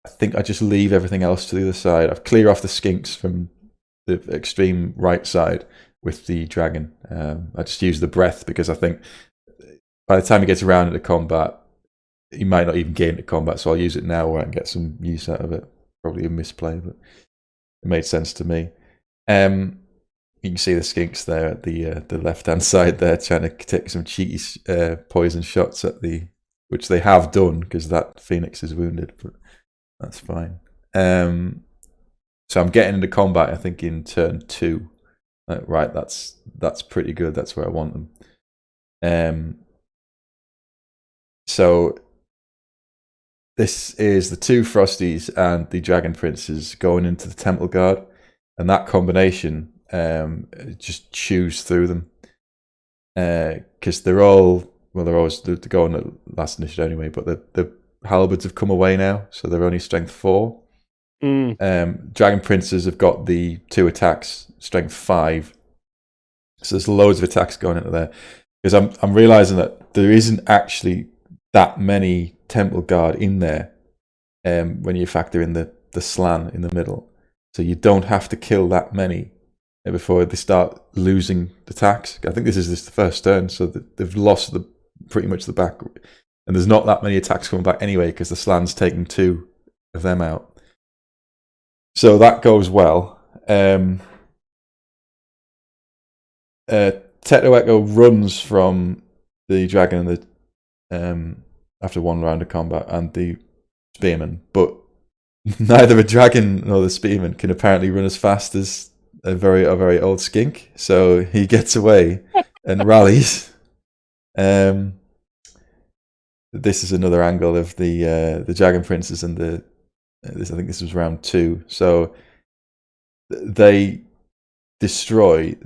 I think I just leave everything else to the other side. I clear off the skinks from the extreme right side with the Dragon. I just use the breath because I think by the time he gets around into combat, he might not even get into combat, so I'll use it now where I can get some use out of it. Probably a misplay, but it made sense to me. You can see the skinks there at the left-hand side there, trying to take some cheeky poison shots at which they have done because that Phoenix is wounded, but that's fine. So I'm getting into combat, I think, in turn 2. Right, that's pretty good. That's where I want them. So this is the 2 Frosties and the Dragon Princes going into the Temple Guard, and that combination just chews through them because they're always going at last initiative anyway. But the halberds have come away now, so they're only strength 4. Dragon Princes have got the 2 attacks, strength 5. So there's loads of attacks going into there because I'm realizing that there isn't actually that many Temple Guard in there when you factor in the Slan in the middle. So you don't have to kill that many before they start losing attacks. I think this is the first turn, so they've lost pretty much the back. And there's not that many attacks coming back anyway because the Slan's taking 2 of them out. So that goes well. Teto Echo runs from the Dragon and the after 1 round of combat and the Spearman, but neither a Dragon nor the Spearman can apparently run as fast as a very old skink, so he gets away and rallies. This is another angle of the Dragon Princes and I think this was round 2. So they destroy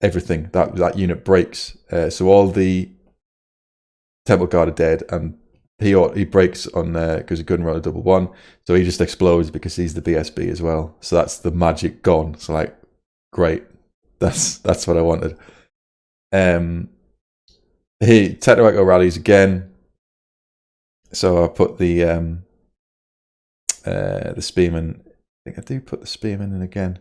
everything. That unit breaks. So all the Temple Guard are dead, and he breaks on because he couldn't roll a double 1, so he just explodes because he's the BSB as well. So that's the magic gone. So like, great, that's what I wanted. Teto Echo rallies again, so I put the Spearman. I think I do put the Spearman in again.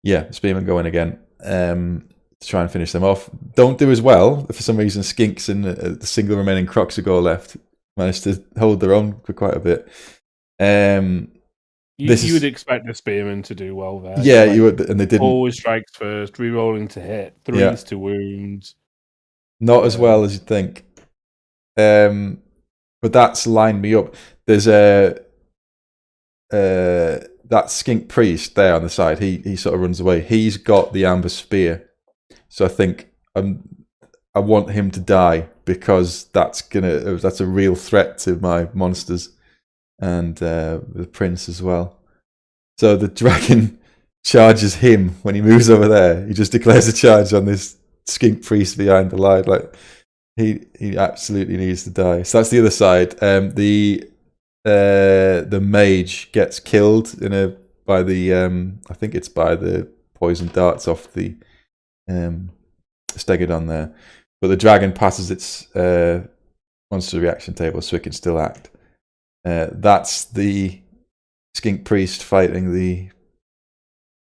Yeah, the Spearman going again. Teto to try and finish them off. Don't do as well. For some reason, Skinks and the single remaining Croxigar left managed to hold their own for quite a bit. You would expect the Spearmen to do well there. Yeah, you would, and they didn't. Always strikes first, re-rolling to hit, threes to wounds. Not as well as you'd think. But that's lined me up. There's that Skink Priest there on the side. He sort of runs away. He's got the Amber Spear, so I think I want him to die because that's a real threat to my monsters and the Prince as well. So the dragon charges him when he moves over there. He just declares a charge on this Skink Priest behind the line. Like he absolutely needs to die. So that's the other side. The mage gets killed by the I think it's by the poison darts off the Stegodon there. But the dragon passes its monster reaction table, so it can still act. That's the Skink Priest fighting the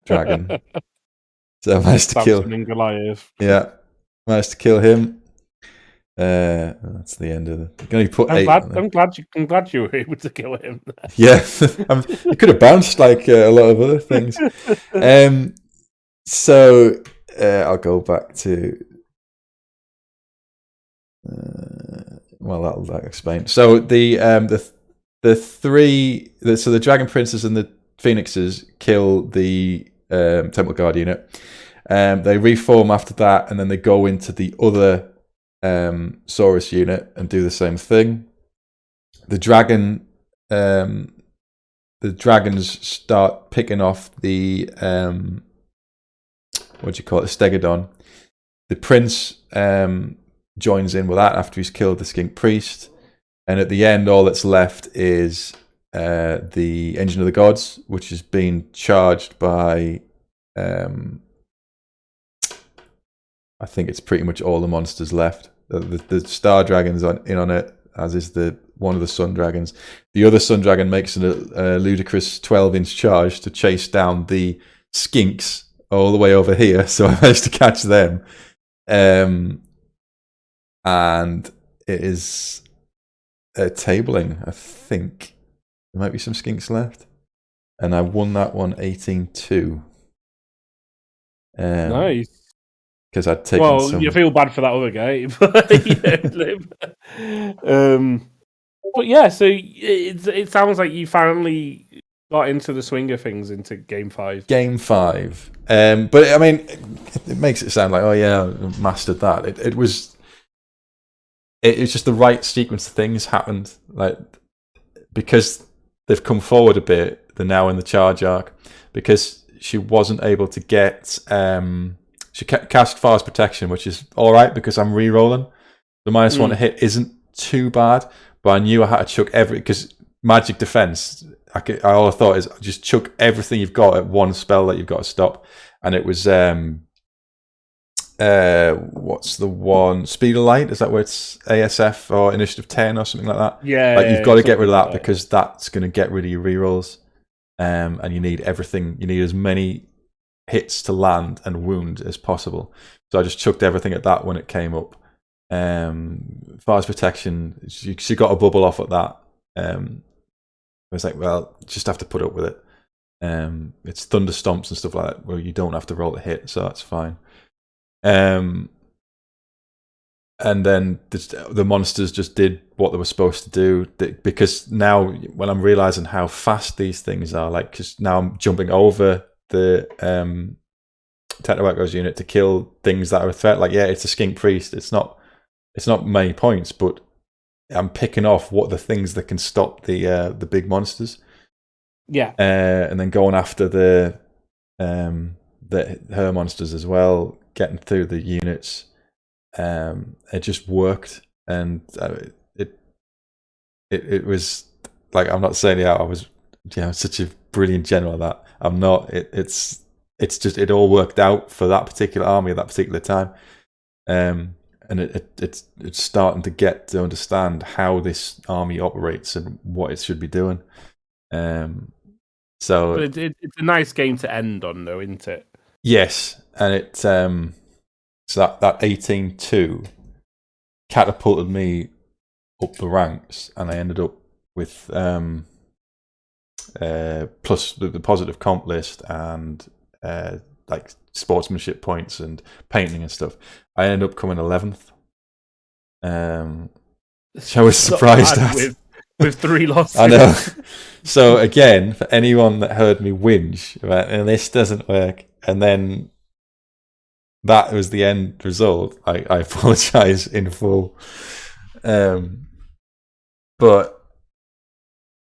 dragon. So I managed to kill Goliath. Yeah, managed to kill him. That's the end of the. Can you put eight? I'm glad you were able to kill him. Yeah, you could have bounced like a lot of other things. So I'll go back to. Well, that'll explain. So the Dragon Princes and the Phoenixes kill the Temple Guard unit. They reform after that, and then they go into the other Saurus unit and do the same thing. The dragons start picking off the Stegodon. The Prince joins in with that after he's killed the Skink Priest, and at the end, all that's left is the Engine of the Gods, which has been charged by. I think it's pretty much all the monsters left. The Star Dragon's in on it, as is one of the Sun Dragons. The other Sun Dragon makes a ludicrous 12-inch charge to chase down the Skinks all the way over here, so I managed to catch them. And it is tabling, I think. There might be some Skinks left. And I won that one 18-2. Nice. Because I'd taken some... you feel bad for that other game. But yeah, so it sounds like you finally got into the swing of things into Game 5. Game 5. But, I mean, it makes it sound like, oh yeah, I mastered that. It was just the right sequence of things happened. Like, because they've come forward a bit, they're now in the charge arc. Because she wasn't able to get... She cast Fast Protection, which is all right because I'm re-rolling. The -1 to hit isn't too bad, but I knew I had to chuck because magic defense. All I thought is just chuck everything you've got at one spell that you've got to stop, and it was what's the one? Speed of Light? Is that where it's ASF or Initiative 10 or something like that? Yeah, like you've got to get rid of that because that's going to get rid of your re-rolls, and you need everything. You need as many hits to land and wound as possible. So I just chucked everything at that when it came up. Fast Protection, she got a bubble off at that. I was like, well, just have to put up with it. It's Thunder Stomps and stuff like that where you don't have to roll a hit, so that's fine. And then the monsters just did what they were supposed to do, because now when I'm realizing how fast these things are, like, because now I'm jumping over the Techno-Echoes unit to kill things that are a threat. Like, yeah, it's a Skink Priest. It's not many points, but I'm picking off what the things that can stop the big monsters. Yeah. And then going after her monsters as well, getting through the units. It just worked, and it was like, I'm not saying I was such a brilliant general at that. I'm not. It's just it all worked out for that particular army at that particular time, and it's starting to get to understand how this army operates and what it should be doing. So, but it's a nice game to end on, though, isn't it? Yes, and it So that 18-2 catapulted me up the ranks, and I ended up with plus the positive comp list and like sportsmanship points and painting and stuff. I ended up coming 11th. Which I was surprised at. With 3 losses. I know. So again, for anyone that heard me whinge about, and this doesn't work, and then that was the end result, I apologise in full. But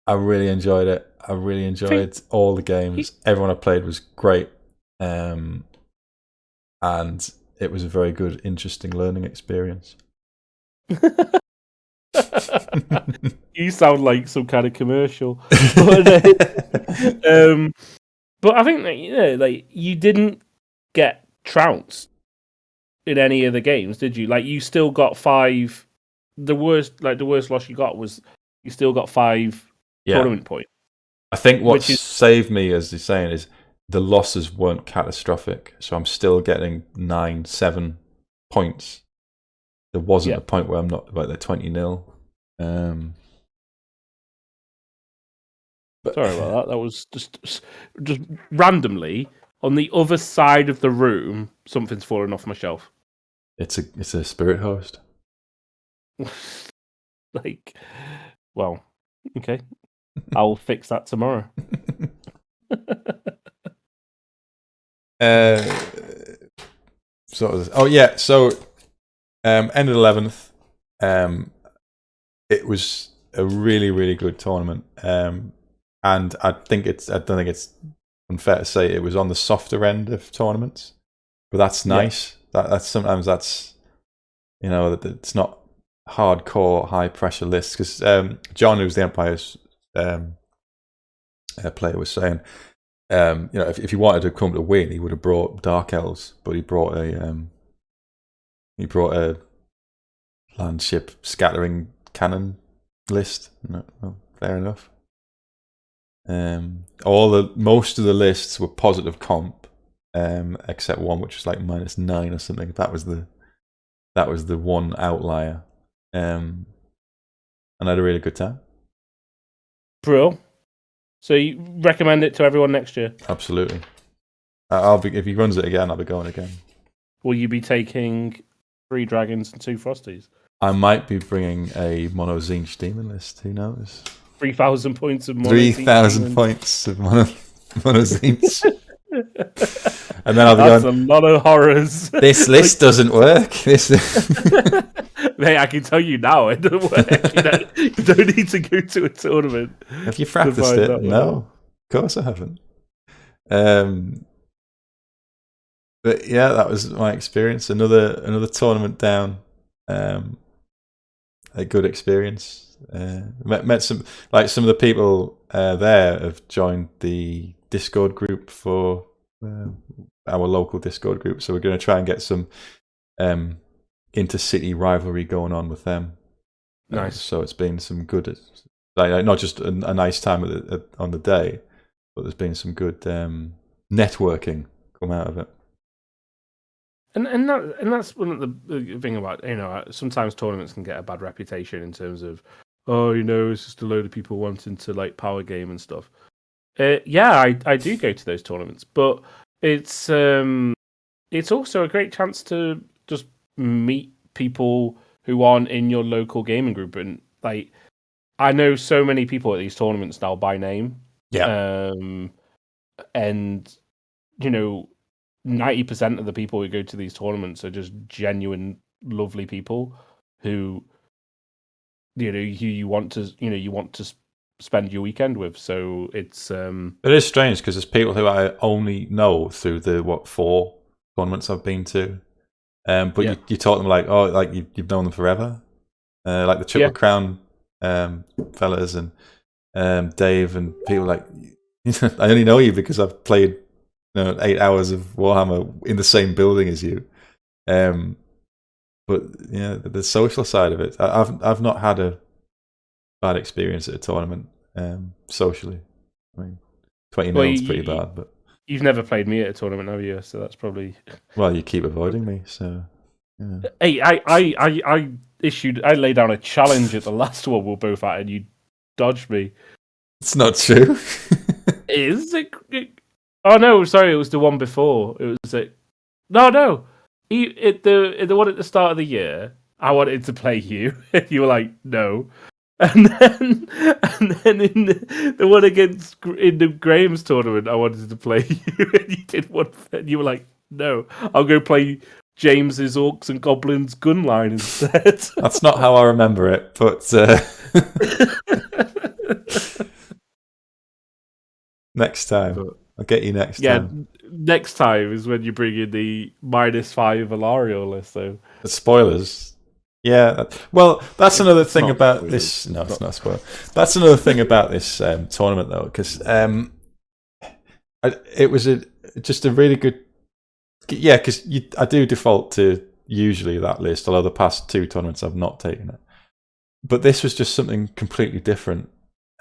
I really enjoyed it. I really enjoyed all the games. Everyone I played was great. And it was a very good, interesting learning experience. You sound like some kind of commercial. But I think that, like, you didn't get trounced in any of the games, did you? Like, you still got 5. The worst loss you got was you still got 5 tournament points. I think what saved me, as you're saying, is the losses weren't catastrophic. So I'm still getting 9-7 points. There wasn't a point where I'm not about the 20-0. Sorry about that. That was just randomly on the other side of the room. Something's fallen off my shelf. It's a spirit host. Like, well, okay. I'll fix that tomorrow. So ended 11th. It was a really, really good tournament. And I don't think it's unfair to say it was on the softer end of tournaments, but that's nice. That's sometimes it's not hardcore high pressure lists, because John, who's the Empire's player, was saying if he wanted to come to win, he would have brought Dark Elves, but he brought a landship scattering cannon list. No, fair enough. Most of the lists were positive comp, except one which was like -9 or something. That was the one outlier. And I had a really good time. Bro, so you recommend it to everyone next year? Absolutely. If he runs it again, I'll be going again. Will you be taking 3 dragons and 2 frosties? I might be bringing a Mono Zinch demon list. Who knows? 3,000 points of Mono 3,000 points of Mono Zinch. And then I'll be That's a lot of horrors. This list doesn't work. Mate, I can tell you now, it doesn't work. You don't need to go to a tournament. Have you practiced it? No, of course I haven't. But yeah, that was my experience. Another tournament down. A good experience. Met some of the people there have joined the Discord group for our local Discord group, so we're going to try and get some intercity rivalry going on with them. Nice. So it's been some good, not just a nice time on the day, but there's been some good networking come out of it. And that's one of the thing about, sometimes tournaments can get a bad reputation in terms of, it's just a load of people wanting to like power game and stuff. I do go to those tournaments, but it's also a great chance to just meet people who aren't in your local gaming group. And like, I know so many people at these tournaments now by name. Yeah. And 90% of the people who go to these tournaments are just genuine, lovely people who, you want to spend your weekend with. So it is strange because there's people who I only know through the 4 tournaments I've been to, but you talk to them like you've known them forever, like the Triple Crown fellas and Dave and people like I only know you because I've played 8 hours of Warhammer in the same building as you. But the social side of it, I've not had a bad experience at a tournament socially. I mean, 20 is pretty bad, but you've never played me at a tournament, have you? So that's probably well, you keep avoiding me, so Yeah. Hey, I laid down a challenge at the last one we're both at, and you dodged me. It's not true. Is it? Oh no, sorry, it was the one before. It was it. No. The one at the start of the year. I wanted to play you, and you were like, no. And then in the one against in the Graham's tournament, I wanted to play you, and you did one. And you were like, no, I'll go play James's Orcs and Goblins Gunline instead. That's not how I remember it, but next time. I'll get you next time. Next time is when you bring in the -5 Alario list, though. The spoilers. Yeah, well, that's another thing about spoilers. This. No, it's not a spoiler. That's another thing about this tournament, though, because it was just a really good. Yeah, because I do default to usually that list, although the past 2 tournaments I've not taken it. But this was just something completely different,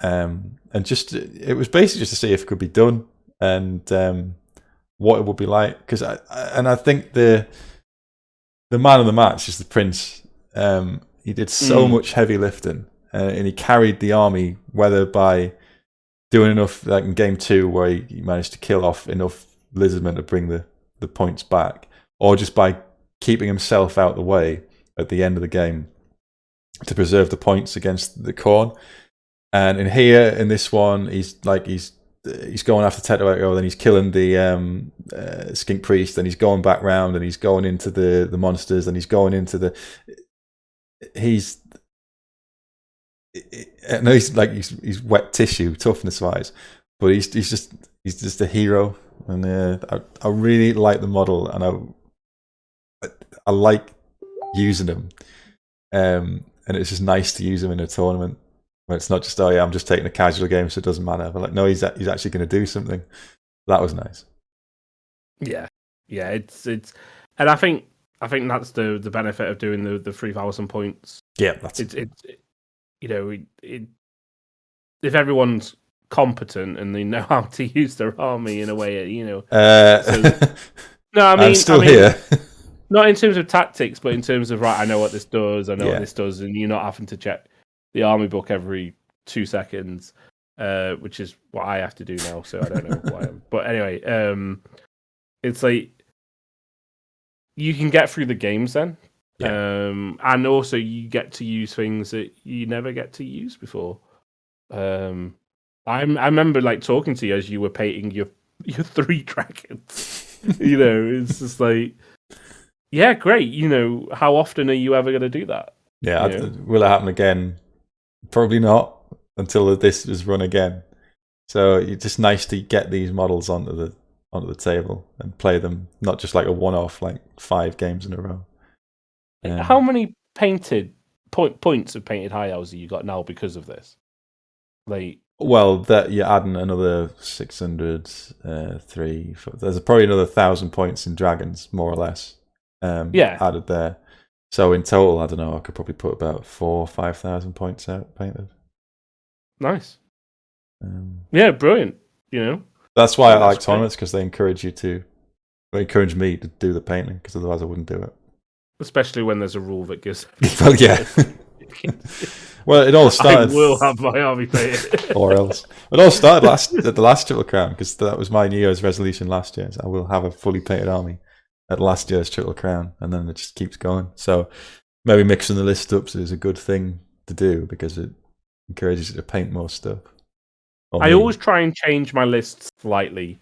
and just it was basically just to see if it could be done and what it would be like. Because I think the man of the match is the Prince. He did so much heavy lifting, and he carried the army, whether by doing enough, like in game 2, where he managed to kill off enough Lizardmen to bring the points back, or just by keeping himself out the way at the end of the game to preserve the points against the Khorne. And in this one, he's going after Tetraecho, then he's killing the Skink Priest, and he's going back round, and he's going into the monsters, and he's going into the. He's wet tissue toughness wise, but he's just a hero, and I really like the model, and I like using him, and it's just nice to use him in a tournament where it's not just I'm just taking a casual game, so it doesn't matter. But no, he's actually going to do something. That was nice. Yeah, it's and I think that's the benefit of doing the 3,000 points. Yeah, that's it. If everyone's competent and they know how to use their army in a way, no, I mean, I'm still here. Not in terms of tactics, but in terms of I know what this does, what this does, and you're not having to check the army book every 2 seconds, which is what I have to do now. So I don't know why. But anyway, it's like you can get through the games then, and also you get to use things that you never get to use before. I remember talking to you as you were painting your 3 dragons. It's just like. Yeah, great. How often are you ever going to do that? Yeah, will it happen again? Probably not until this is run again. So it's just nice to get these models onto the table and play them, not just like a one-off, like 5 games in a row. How many painted points of painted high elves have you got now because of this? Well, that you're adding another 600, 3. 4, there's probably another 1,000 points in dragons, more or less. Added there. So in total, I don't know, I could probably put about 4,000 or 5,000 points out painted. Nice. Brilliant. That's why I like tournaments, because they encourage me to do the painting, because otherwise I wouldn't do it. Especially when there's a rule that gives. Well, yeah. Well, it all started. I will have my army painted. Or else. It all started at the last Triple Crown, because that was my New Year's resolution last year. So I will have a fully painted army at last year's Triple Crown, and then it just keeps going. So maybe mixing the list up is a good thing to do, because it encourages you to paint more stuff. I always try and change my lists slightly.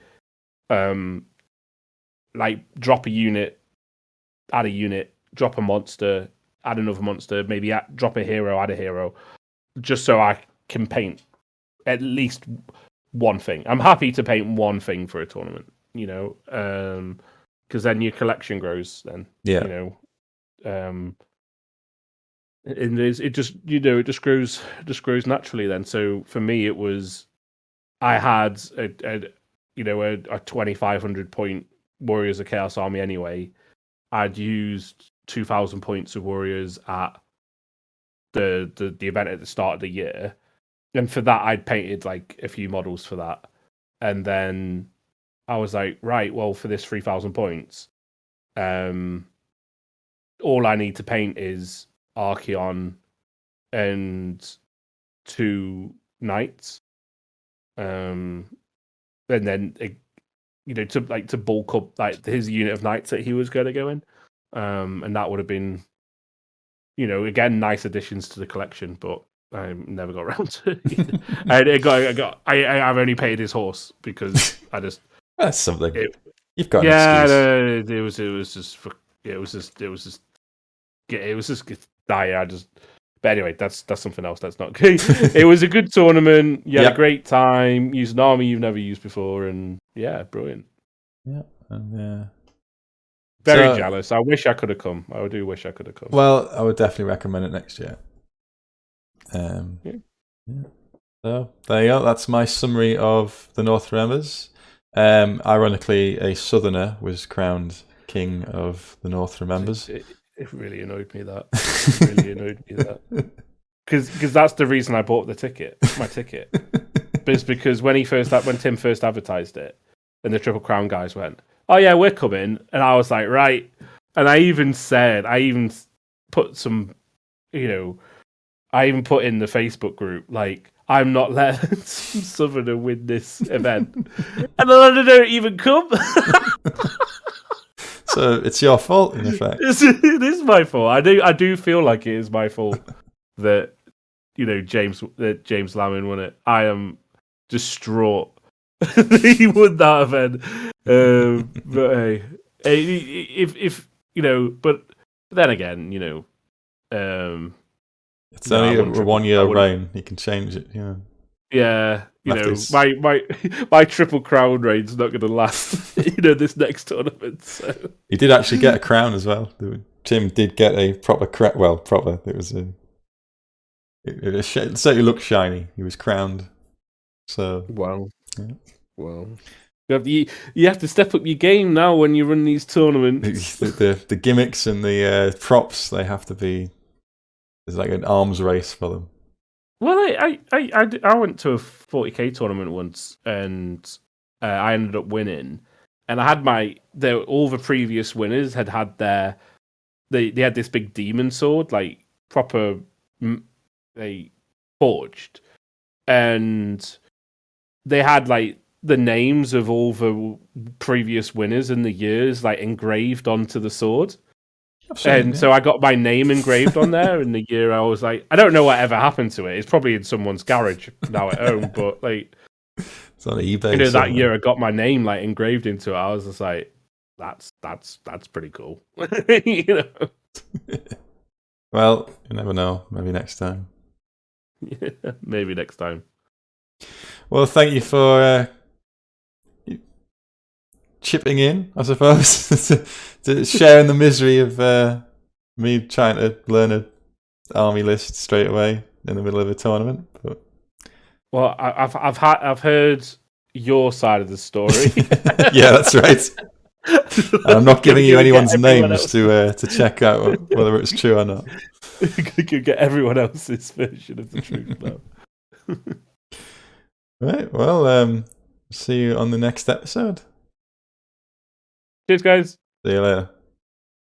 Drop a unit, add a unit, drop a monster, add another monster, maybe drop a hero, add a hero, just so I can paint at least one thing. I'm happy to paint one thing for a tournament, because then your collection grows. Then and it just grows naturally. Then, so for me, it was I had a 2,500 point Warriors of Chaos army anyway. I'd used 2,000 points of Warriors at the event at the start of the year, and for that I'd painted a few models for that, and then I was like, right, well, for this 3,000 points, all all I need to paint is Archeon and 2 knights, and then to bulk up like his unit of knights that he was going to go in, and that would have been, again, nice additions to the collection, but I never got around to it. I've only paid his horse because I just that's something. You've got an excuse. No, it was just dire. But anyway, that's something else. That's not good. It was a good tournament. You had a great time. Used an army you've never used before, and brilliant. Yeah, and very jealous. I wish I could have come. I do wish I could have come. Well, I would definitely recommend it next year. So there you go. That's my summary of the North Remembers. Ironically, a Southerner was crowned king of the North Remembers. It really annoyed me that. Because that's the reason I bought my ticket. But it's because when Tim first advertised it, and the Triple Crown guys went, "Oh yeah, we're coming," and I was like, right. And I even put some, I even put in the Facebook group, like, I'm not letting some Southerner win this event. And then they don't even come. So it's your fault, in effect. It is my fault. I do feel like it is my fault that, James Lammin won it. I am distraught that he won that event. But hey, if but then again, it's only a 1 year reign. You can change it. Yeah, my Triple Crown reign's not going to last. This next tournament. So. He did actually get a crown as well. Tim did get a proper crown. Well, proper. It was it certainly looked shiny. He was crowned. So wow. You have to step up your game now when you run these tournaments. The gimmicks and the props, they have to be. There's like an arms race for them. Well, I went to a 40k tournament once, and I ended up winning. And I had all the previous winners had their they had this big demon sword, like proper they forged, and they had like the names of all the previous winners in the years like engraved onto the sword. So I got my name engraved on there in the year. I was like, I don't know what ever happened to it. It's probably in someone's garage now at home, but like it's on eBay. That year I got my name like engraved into it. I was just like, that's pretty cool. Well, you never know. Maybe next time. Yeah, maybe next time. Well, thank you for chipping in, I suppose, to sharing the misery of me trying to learn an army list straight away in the middle of a tournament. But... Well, I've heard your side of the story. Yeah, that's right. And I'm not giving you anyone's names to check out whether it's true or not. You could get everyone else's version of the truth now. Right. Well, see you on the next episode. Cheers, guys. See you later.